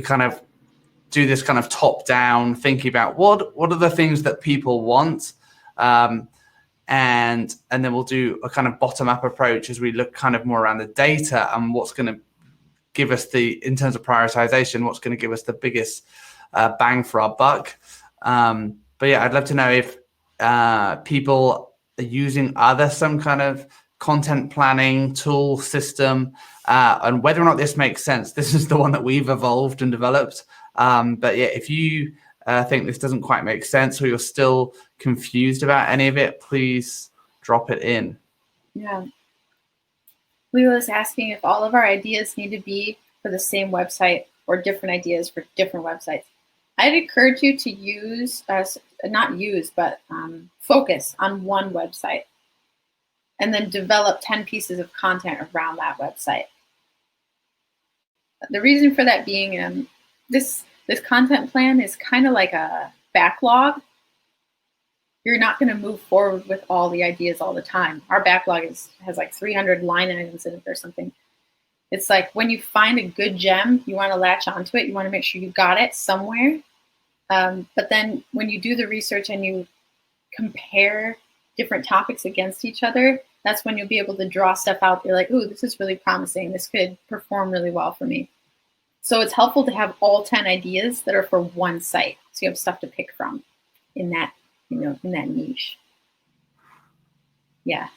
kind of do this kind of top down, thinking about what are the things that people want. And then we'll do a kind of bottom up approach as we look kind of more around the data and what's going to give us in terms of prioritization, what's going to give us the biggest bang for our buck. But yeah, I'd love to know if people are using some kind of content planning tool system and whether or not this makes sense. This is the one that we've evolved and developed. But yeah, if you think this doesn't quite make sense or you're still confused about any of it, please drop it in. Yeah. Leela is asking if all of our ideas need to be for the same website or different ideas for different websites. I'd encourage you to focus on one website and then develop 10 pieces of content around that website. The reason for that being this content plan is kind of like a backlog. you're not going to move forward with all the ideas all the time. Our backlog has like 300 line items in it or something. It's like when you find a good gem, you want to latch onto it. You want to make sure you got it somewhere. But then when you do the research and you compare different topics against each other, that's when you'll be able to draw stuff out. You're like, ooh, this is really promising. This could perform really well for me. So it's helpful to have all 10 ideas that are for one site. So you have stuff to pick from in that, in that niche. Yeah.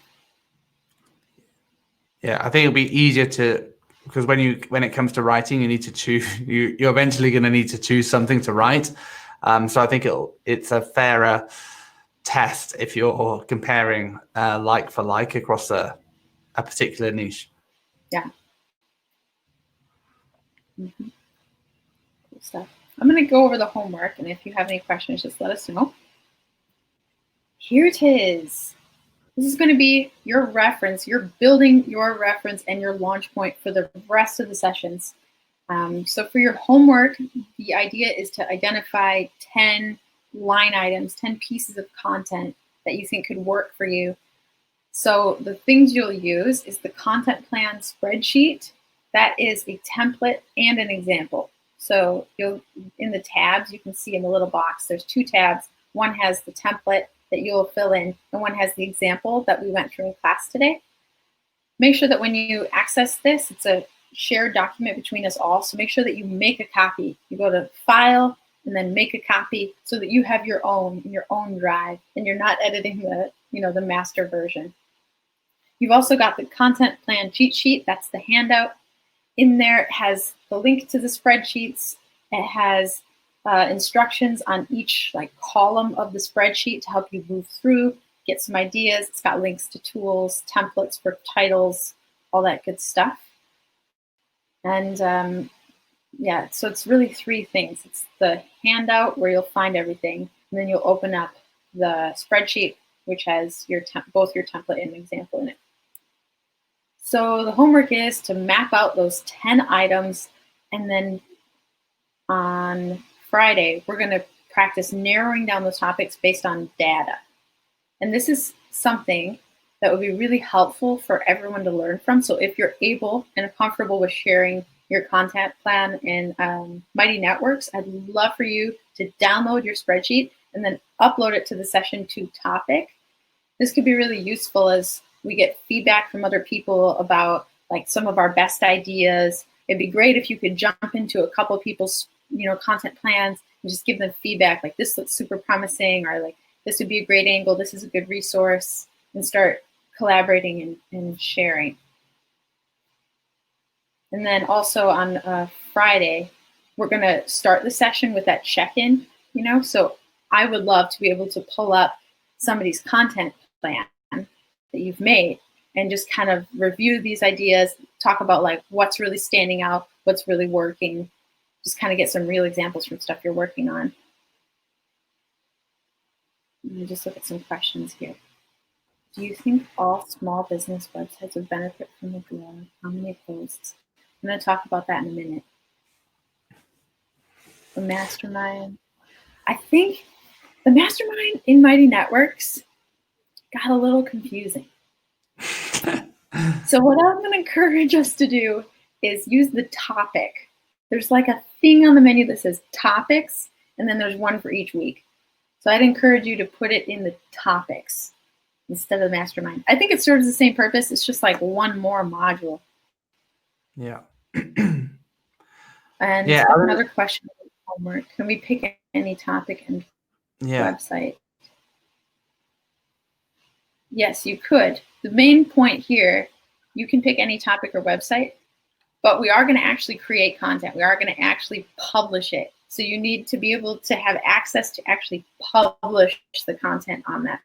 Yeah, I think it'll be easier because when it comes to writing, you need to choose. You're eventually going to need to choose something to write. So I think it's a fairer test if you're comparing like for like across a particular niche. Yeah. Mm-hmm. Cool stuff. I'm going to go over the homework, and if you have any questions, just let us know. Here it is. This is going to be your reference. You're building your reference and your launch point for the rest of the sessions. So for your homework, the idea is to identify 10 line items, 10 pieces of content that you think could work for you. So the things you'll use is the content plan spreadsheet. That is a template and an example. So in the tabs, you can see in the little box, there's 2 tabs. One has the template that you'll fill in, and one has the example that we went through in class today. Make sure that when you access this, it's a shared document between us all. So make sure that you make a copy. You go to File and then make a copy so that you have your own in your own drive, and you're not editing the master version. You've also got the content plan cheat sheet. That's the handout. In there, it has the link to the spreadsheets. It has instructions on each column of the spreadsheet to help you move through, get some ideas. It's got links to tools, templates for titles, all that good stuff. And yeah, so it's really 3 things. It's the handout where you'll find everything, and then you'll open up the spreadsheet, which has both your template and example in it. So the homework is to map out those 10 items, and then on Friday, we're going to practice narrowing down those topics based on data. And this is something that would be really helpful for everyone to learn from. So if you're able and comfortable with sharing your content plan in Mighty Networks, I'd love for you to download your spreadsheet and then upload it to the session 2 topic. This could be really useful as we get feedback from other people about some of our best ideas. It'd be great if you could jump into a couple of people's content plans and just give them feedback, this looks super promising, or this would be a great angle, this is a good resource, and start collaborating and sharing. And then also on Friday, we're going to start the session with that check-in, so I would love to be able to pull up somebody's content plan that you've made and just kind of review these ideas, talk about what's really standing out, what's really working, just kind of get some real examples from stuff you're working on. Let me just look at some questions here. Do you think all small business websites would benefit from the blog? How many posts? I'm going to talk about that in a minute. The mastermind. I think the mastermind in Mighty Networks got a little confusing. So what I'm going to encourage us to do is use the topic. There's a thing on the menu that says topics, and then there's one for each week. So I'd encourage you to put it in the topics instead of the mastermind. I think it serves the same purpose. It's just one more module. Yeah. And yeah, another question about homework. Can we pick any topic and website? Yes, you could. The main point here, you can pick any topic or website, but we are going to actually create content. We are going to actually publish it. So you need to be able to have access to actually publish the content on that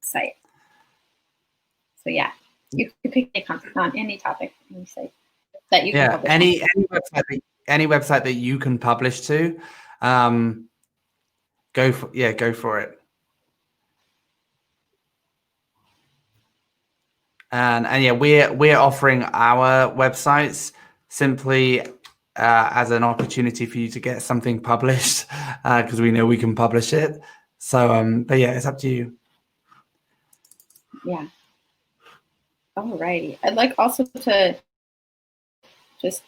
site. So yeah, you can pick any content on any topic, any site that you can publish. Any website that you can publish to, go for it. And yeah, we're offering our websites simply as an opportunity for you to get something published because we know we can publish it. So, but yeah, it's up to you. Yeah. Alrighty. I'd like also to just,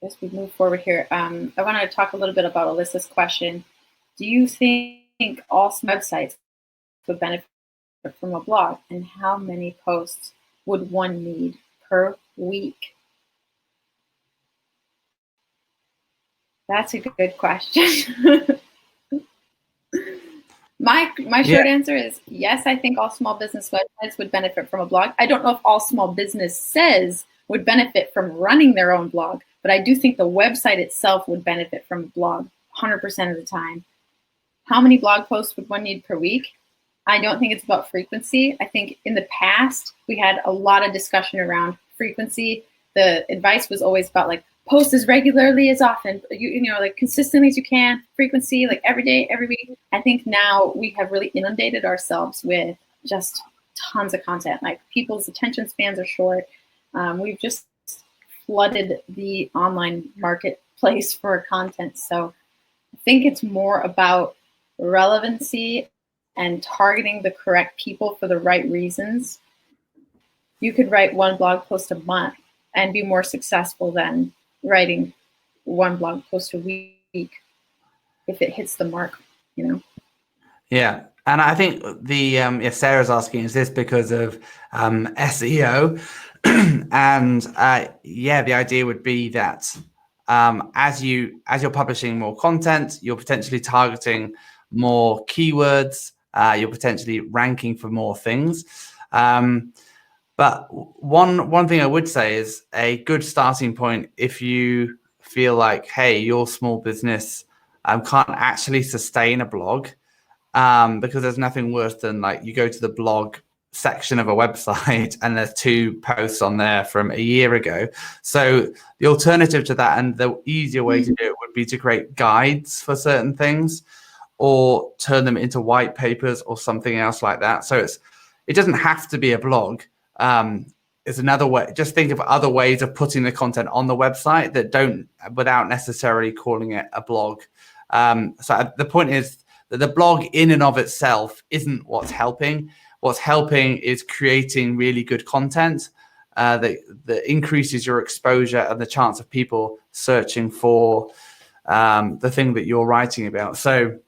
as we move forward here, I want to talk a little bit about Alyssa's question. Do you think all websites would benefit from a blog, and how many posts would one need per week? That's a good question. My short answer is yes, I think all small business websites would benefit from a blog. I don't know if all small businesses would benefit from running their own blog, but I do think the website itself would benefit from a blog 100% of the time. How many blog posts would one need per week? I don't think it's about frequency. I think in the past, we had a lot of discussion around frequency. The advice was always about like post as regularly as often, you know, like consistently as you can, frequency, like every day, every week. I think now we have really inundated ourselves with just tons of content. Like people's attention spans are short. We've just flooded the online marketplace for content. So I think it's more about relevancy and targeting the correct people for the right reasons. You could write one blog post a month and be more successful than writing one blog post a week if it hits the mark, you know? Yeah. And I think the Sarah's asking, is this because of SEO? And the idea would be that as you're publishing more content, you're potentially targeting more keywords, you're potentially ranking for more things. But one thing I would say is a good starting point if you feel like, hey, your small business can't actually sustain a blog, because there's nothing worse than like you go to the blog section of a website and there's 2 posts on there from a year ago. So the alternative to that, and the easier way to do it, would be to create guides for certain things or turn them into white papers or something else like that. So it doesn't have to be a blog. It's another way. Just think of other ways of putting the content on the website that don't, without necessarily calling it a blog. So the point is that the blog in and of itself isn't what's helping. What's helping is creating really good content that increases your exposure and the chance of people searching for the thing that you're writing about. So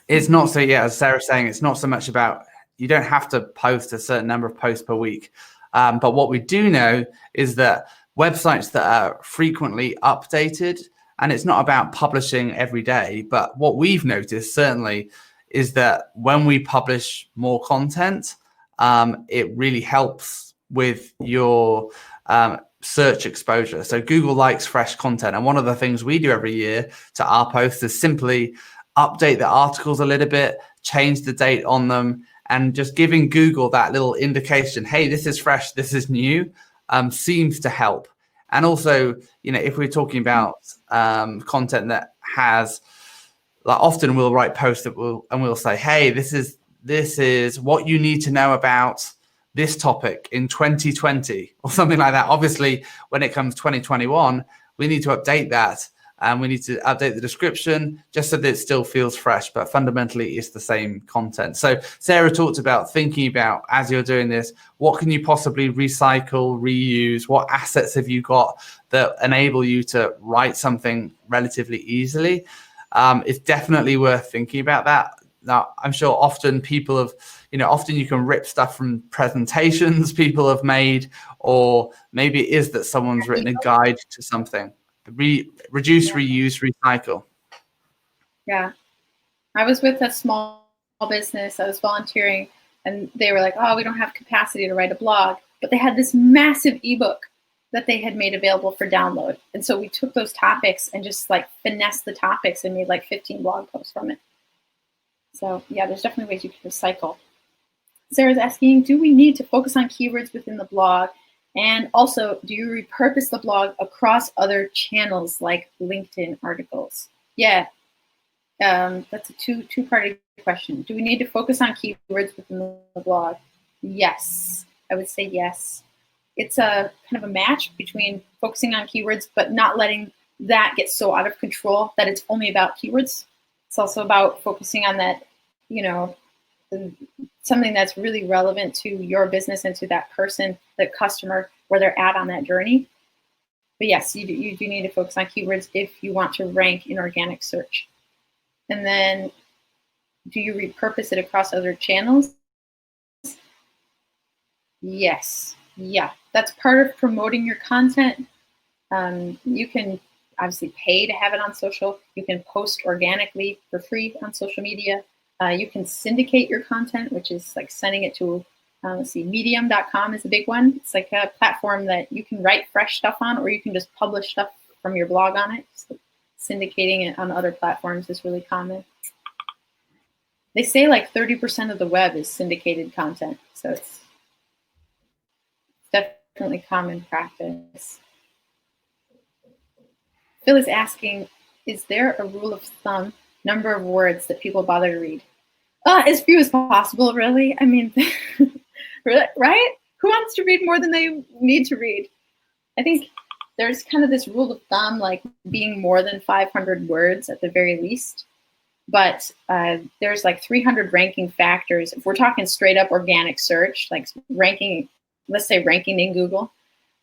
it's not so, as Sarah's saying, it's not so much about, you don't have to post a certain number of posts per week. But what we do know is that websites that are frequently updated, and it's not about publishing every day, but what we've noticed certainly is that when we publish more content, it really helps with your search exposure. So Google likes fresh content. And one of the things we do every year to our posts is simply update the articles a little bit, change the date on them, and just giving Google that little indication, hey, this is fresh, this is new, seems to help. And also, if we're talking about content that has, like, often we'll write posts that we'll say, hey, this is what you need to know about this topic in 2020 or something like that. Obviously, when it comes 2021, we need to update that. And we need to update the description just so that it still feels fresh, but fundamentally it's the same content. So Sarah talked about thinking about, as you're doing this, what can you possibly recycle, reuse? What assets have you got that enable you to write something relatively easily? It's definitely worth thinking about that. Now, I'm sure often people have, often you can rip stuff from presentations people have made, or maybe it is that someone's written a guide to something. Reduce, reuse, recycle. Yeah. I was with a small business. I was volunteering, and they were like, oh, we don't have capacity to write a blog. But they had this massive ebook that they had made available for download. And so we took those topics and just like finessed the topics and made like 15 blog posts from it. So yeah, there's definitely ways you can recycle. Sarah's asking, do we need to focus on keywords within the blog? And also, do you repurpose the blog across other channels like LinkedIn articles? Yeah, that's a two-part question. Do we need to focus on keywords within the blog? Yes, I would say yes. It's a kind of a match between focusing on keywords, but not letting that get so out of control that it's only about keywords. It's also about focusing on that, something that's really relevant to your business and to that person, the customer, where they're at on that journey. But yes, you do need to focus on keywords if you want to rank in organic search. And then, do you repurpose it across other channels? Yes. Yeah, that's part of promoting your content. You can obviously pay to have it on social. You can post organically for free on social media. You can syndicate your content, which is like sending it to, let's see, medium.com is a big one. It's like a platform that you can write fresh stuff on, or you can just publish stuff from your blog on it. So syndicating it on other platforms is really common. They say like 30% of the web is syndicated content. So it's definitely common practice. Phil is asking, is there a rule of thumb, number of words that people bother to read? As few as possible, really. I mean, right? Who wants to read more than they need to read? I think there's kind of this rule of thumb, like being more than 500 words at the very least. But there's like 300 ranking factors. If we're talking straight up organic search, like ranking, let's say ranking in Google,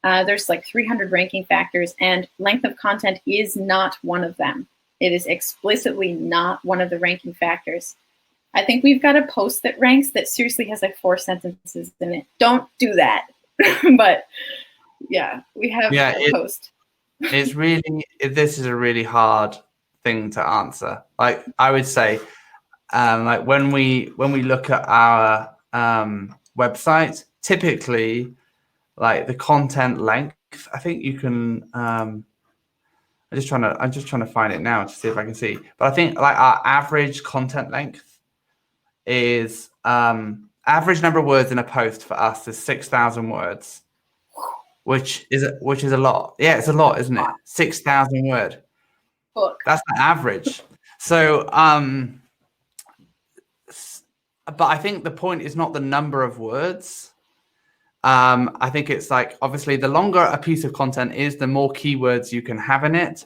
there's like 300 ranking factors, and length of content is not one of them. It is explicitly not one of the ranking factors. I think we've got a post that ranks that seriously has like 4 sentences in it. Don't do that. But yeah, we have a post. It's really, this is a really hard thing to answer. Like I would say, like when we look at our website, typically like the content length, I think you can, I'm just trying to find it now to see if I can see, but I think like our average content length is average number of words in a post for us is 6,000 words, which is a lot. Yeah, it's a lot, isn't it? 6,000 word. That's the average. So but I think the point is not the number of words. I think it's like, obviously the longer a piece of content is, the more keywords you can have in it,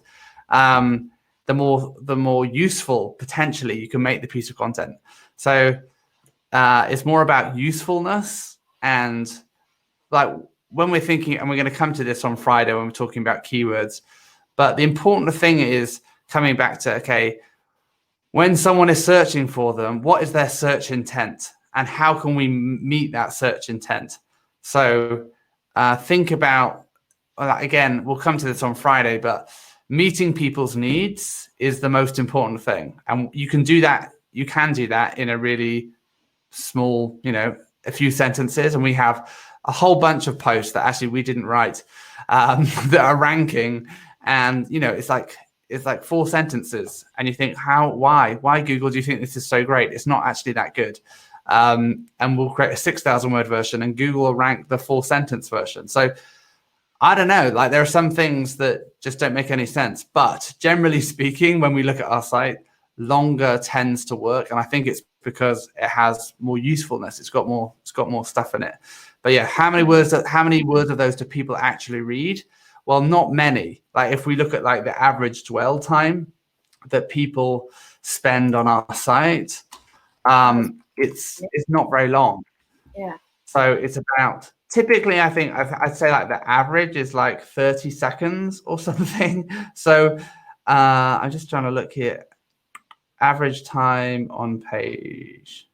the more useful potentially you can make the piece of content. So it's more about usefulness. And like when we're thinking, and we're going to come to this on Friday when we're talking about keywords, but the important thing is coming back to, okay, when someone is searching for them, what is their search intent and how can we meet that search intent? So think about, again, we'll come to this on Friday, but meeting people's needs is the most important thing. And you can do that in a really small, a few sentences. And we have a whole bunch of posts that actually we didn't write that are ranking. And, it's like 4 sentences. And you think, why Google do you think this is so great? It's not actually that good. And we'll create a 6,000 word version and Google will rank the 4 sentence version. So I don't know, like there are some things that just don't make any sense, but generally speaking, when we look at our site, longer tends to work. And I think it's because it has more usefulness. It's got more stuff in it. But yeah, how many words of those do people actually read? Well, not many. Like if we look at like the average dwell time that people spend on our site, it's not very long. Yeah. So it's about, typically, I think I'd say like the average is like 30 seconds or something. So I'm just trying to look here. Average time on page.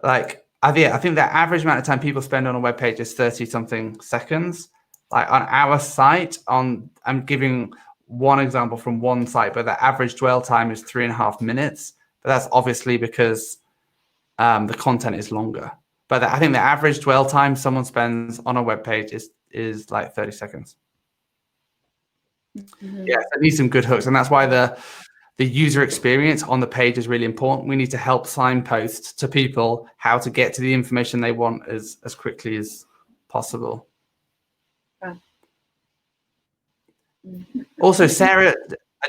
Like, I think the average amount of time people spend on a web page is 30 something seconds. Like on our site, I'm giving one example from one site, but the average dwell time is 3.5 minutes. But that's obviously because the content is longer. But I think the average dwell time someone spends on a web page is like 30 seconds. Mm-hmm. Yeah, it needs some good hooks, and that's why the user experience on the page is really important. We need to help signpost to people how to get to the information they want as quickly as possible. Mm-hmm. Also, Sarah,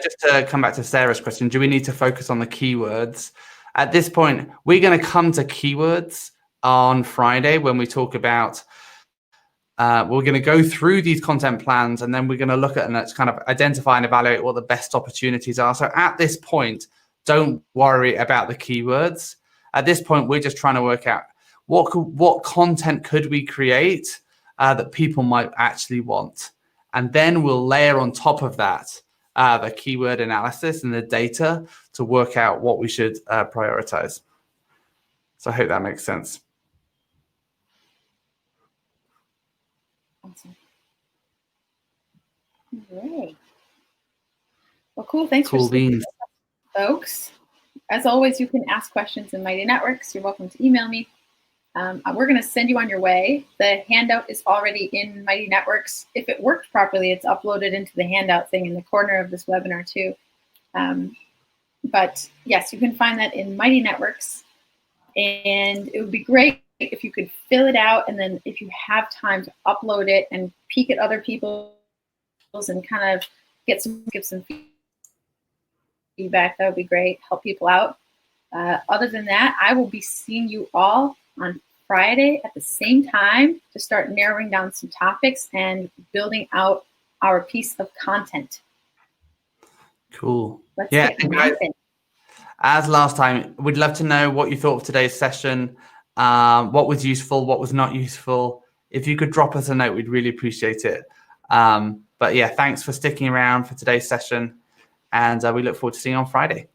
just to come back to Sarah's question, do we need to focus on the keywords? At this point, we're going to come to keywords on Friday when we talk about, we're going to go through these content plans, and then we're going to look at and let's kind of identify and evaluate what the best opportunities are. So at this point, don't worry about the keywords. At this point, we're just trying to work out what content could we create that people might actually want. And then we'll layer on top of that the keyword analysis and the data to work out what we should prioritize. So I hope that makes sense. Awesome. All right. Well, cool. Thanks Cool for speaking, beans, folks. As always, you can ask questions in Mighty Networks. You're welcome to email me. We're going to send you on your way. The handout is already in Mighty Networks. If it worked properly, it's uploaded into the handout thing in the corner of this webinar too. But yes, you can find that in Mighty Networks. And it would be great if you could fill it out, and then if you have time to upload it and peek at other people's and kind of give some feedback, that would be great. Help people out. Other than that, I will be seeing you all on Friday at the same time to start narrowing down some topics and building out our piece of content. Cool. Let's Yeah, get moving. As last time, we'd love to know what you thought of today's session, what was useful, what was not useful. If you could drop us a note, we'd really appreciate it. But yeah, thanks for sticking around for today's session, and we look forward to seeing you on Friday.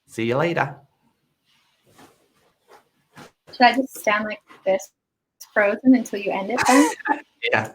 See you later. Should I just stand like this, frozen, until you end it then? Yeah.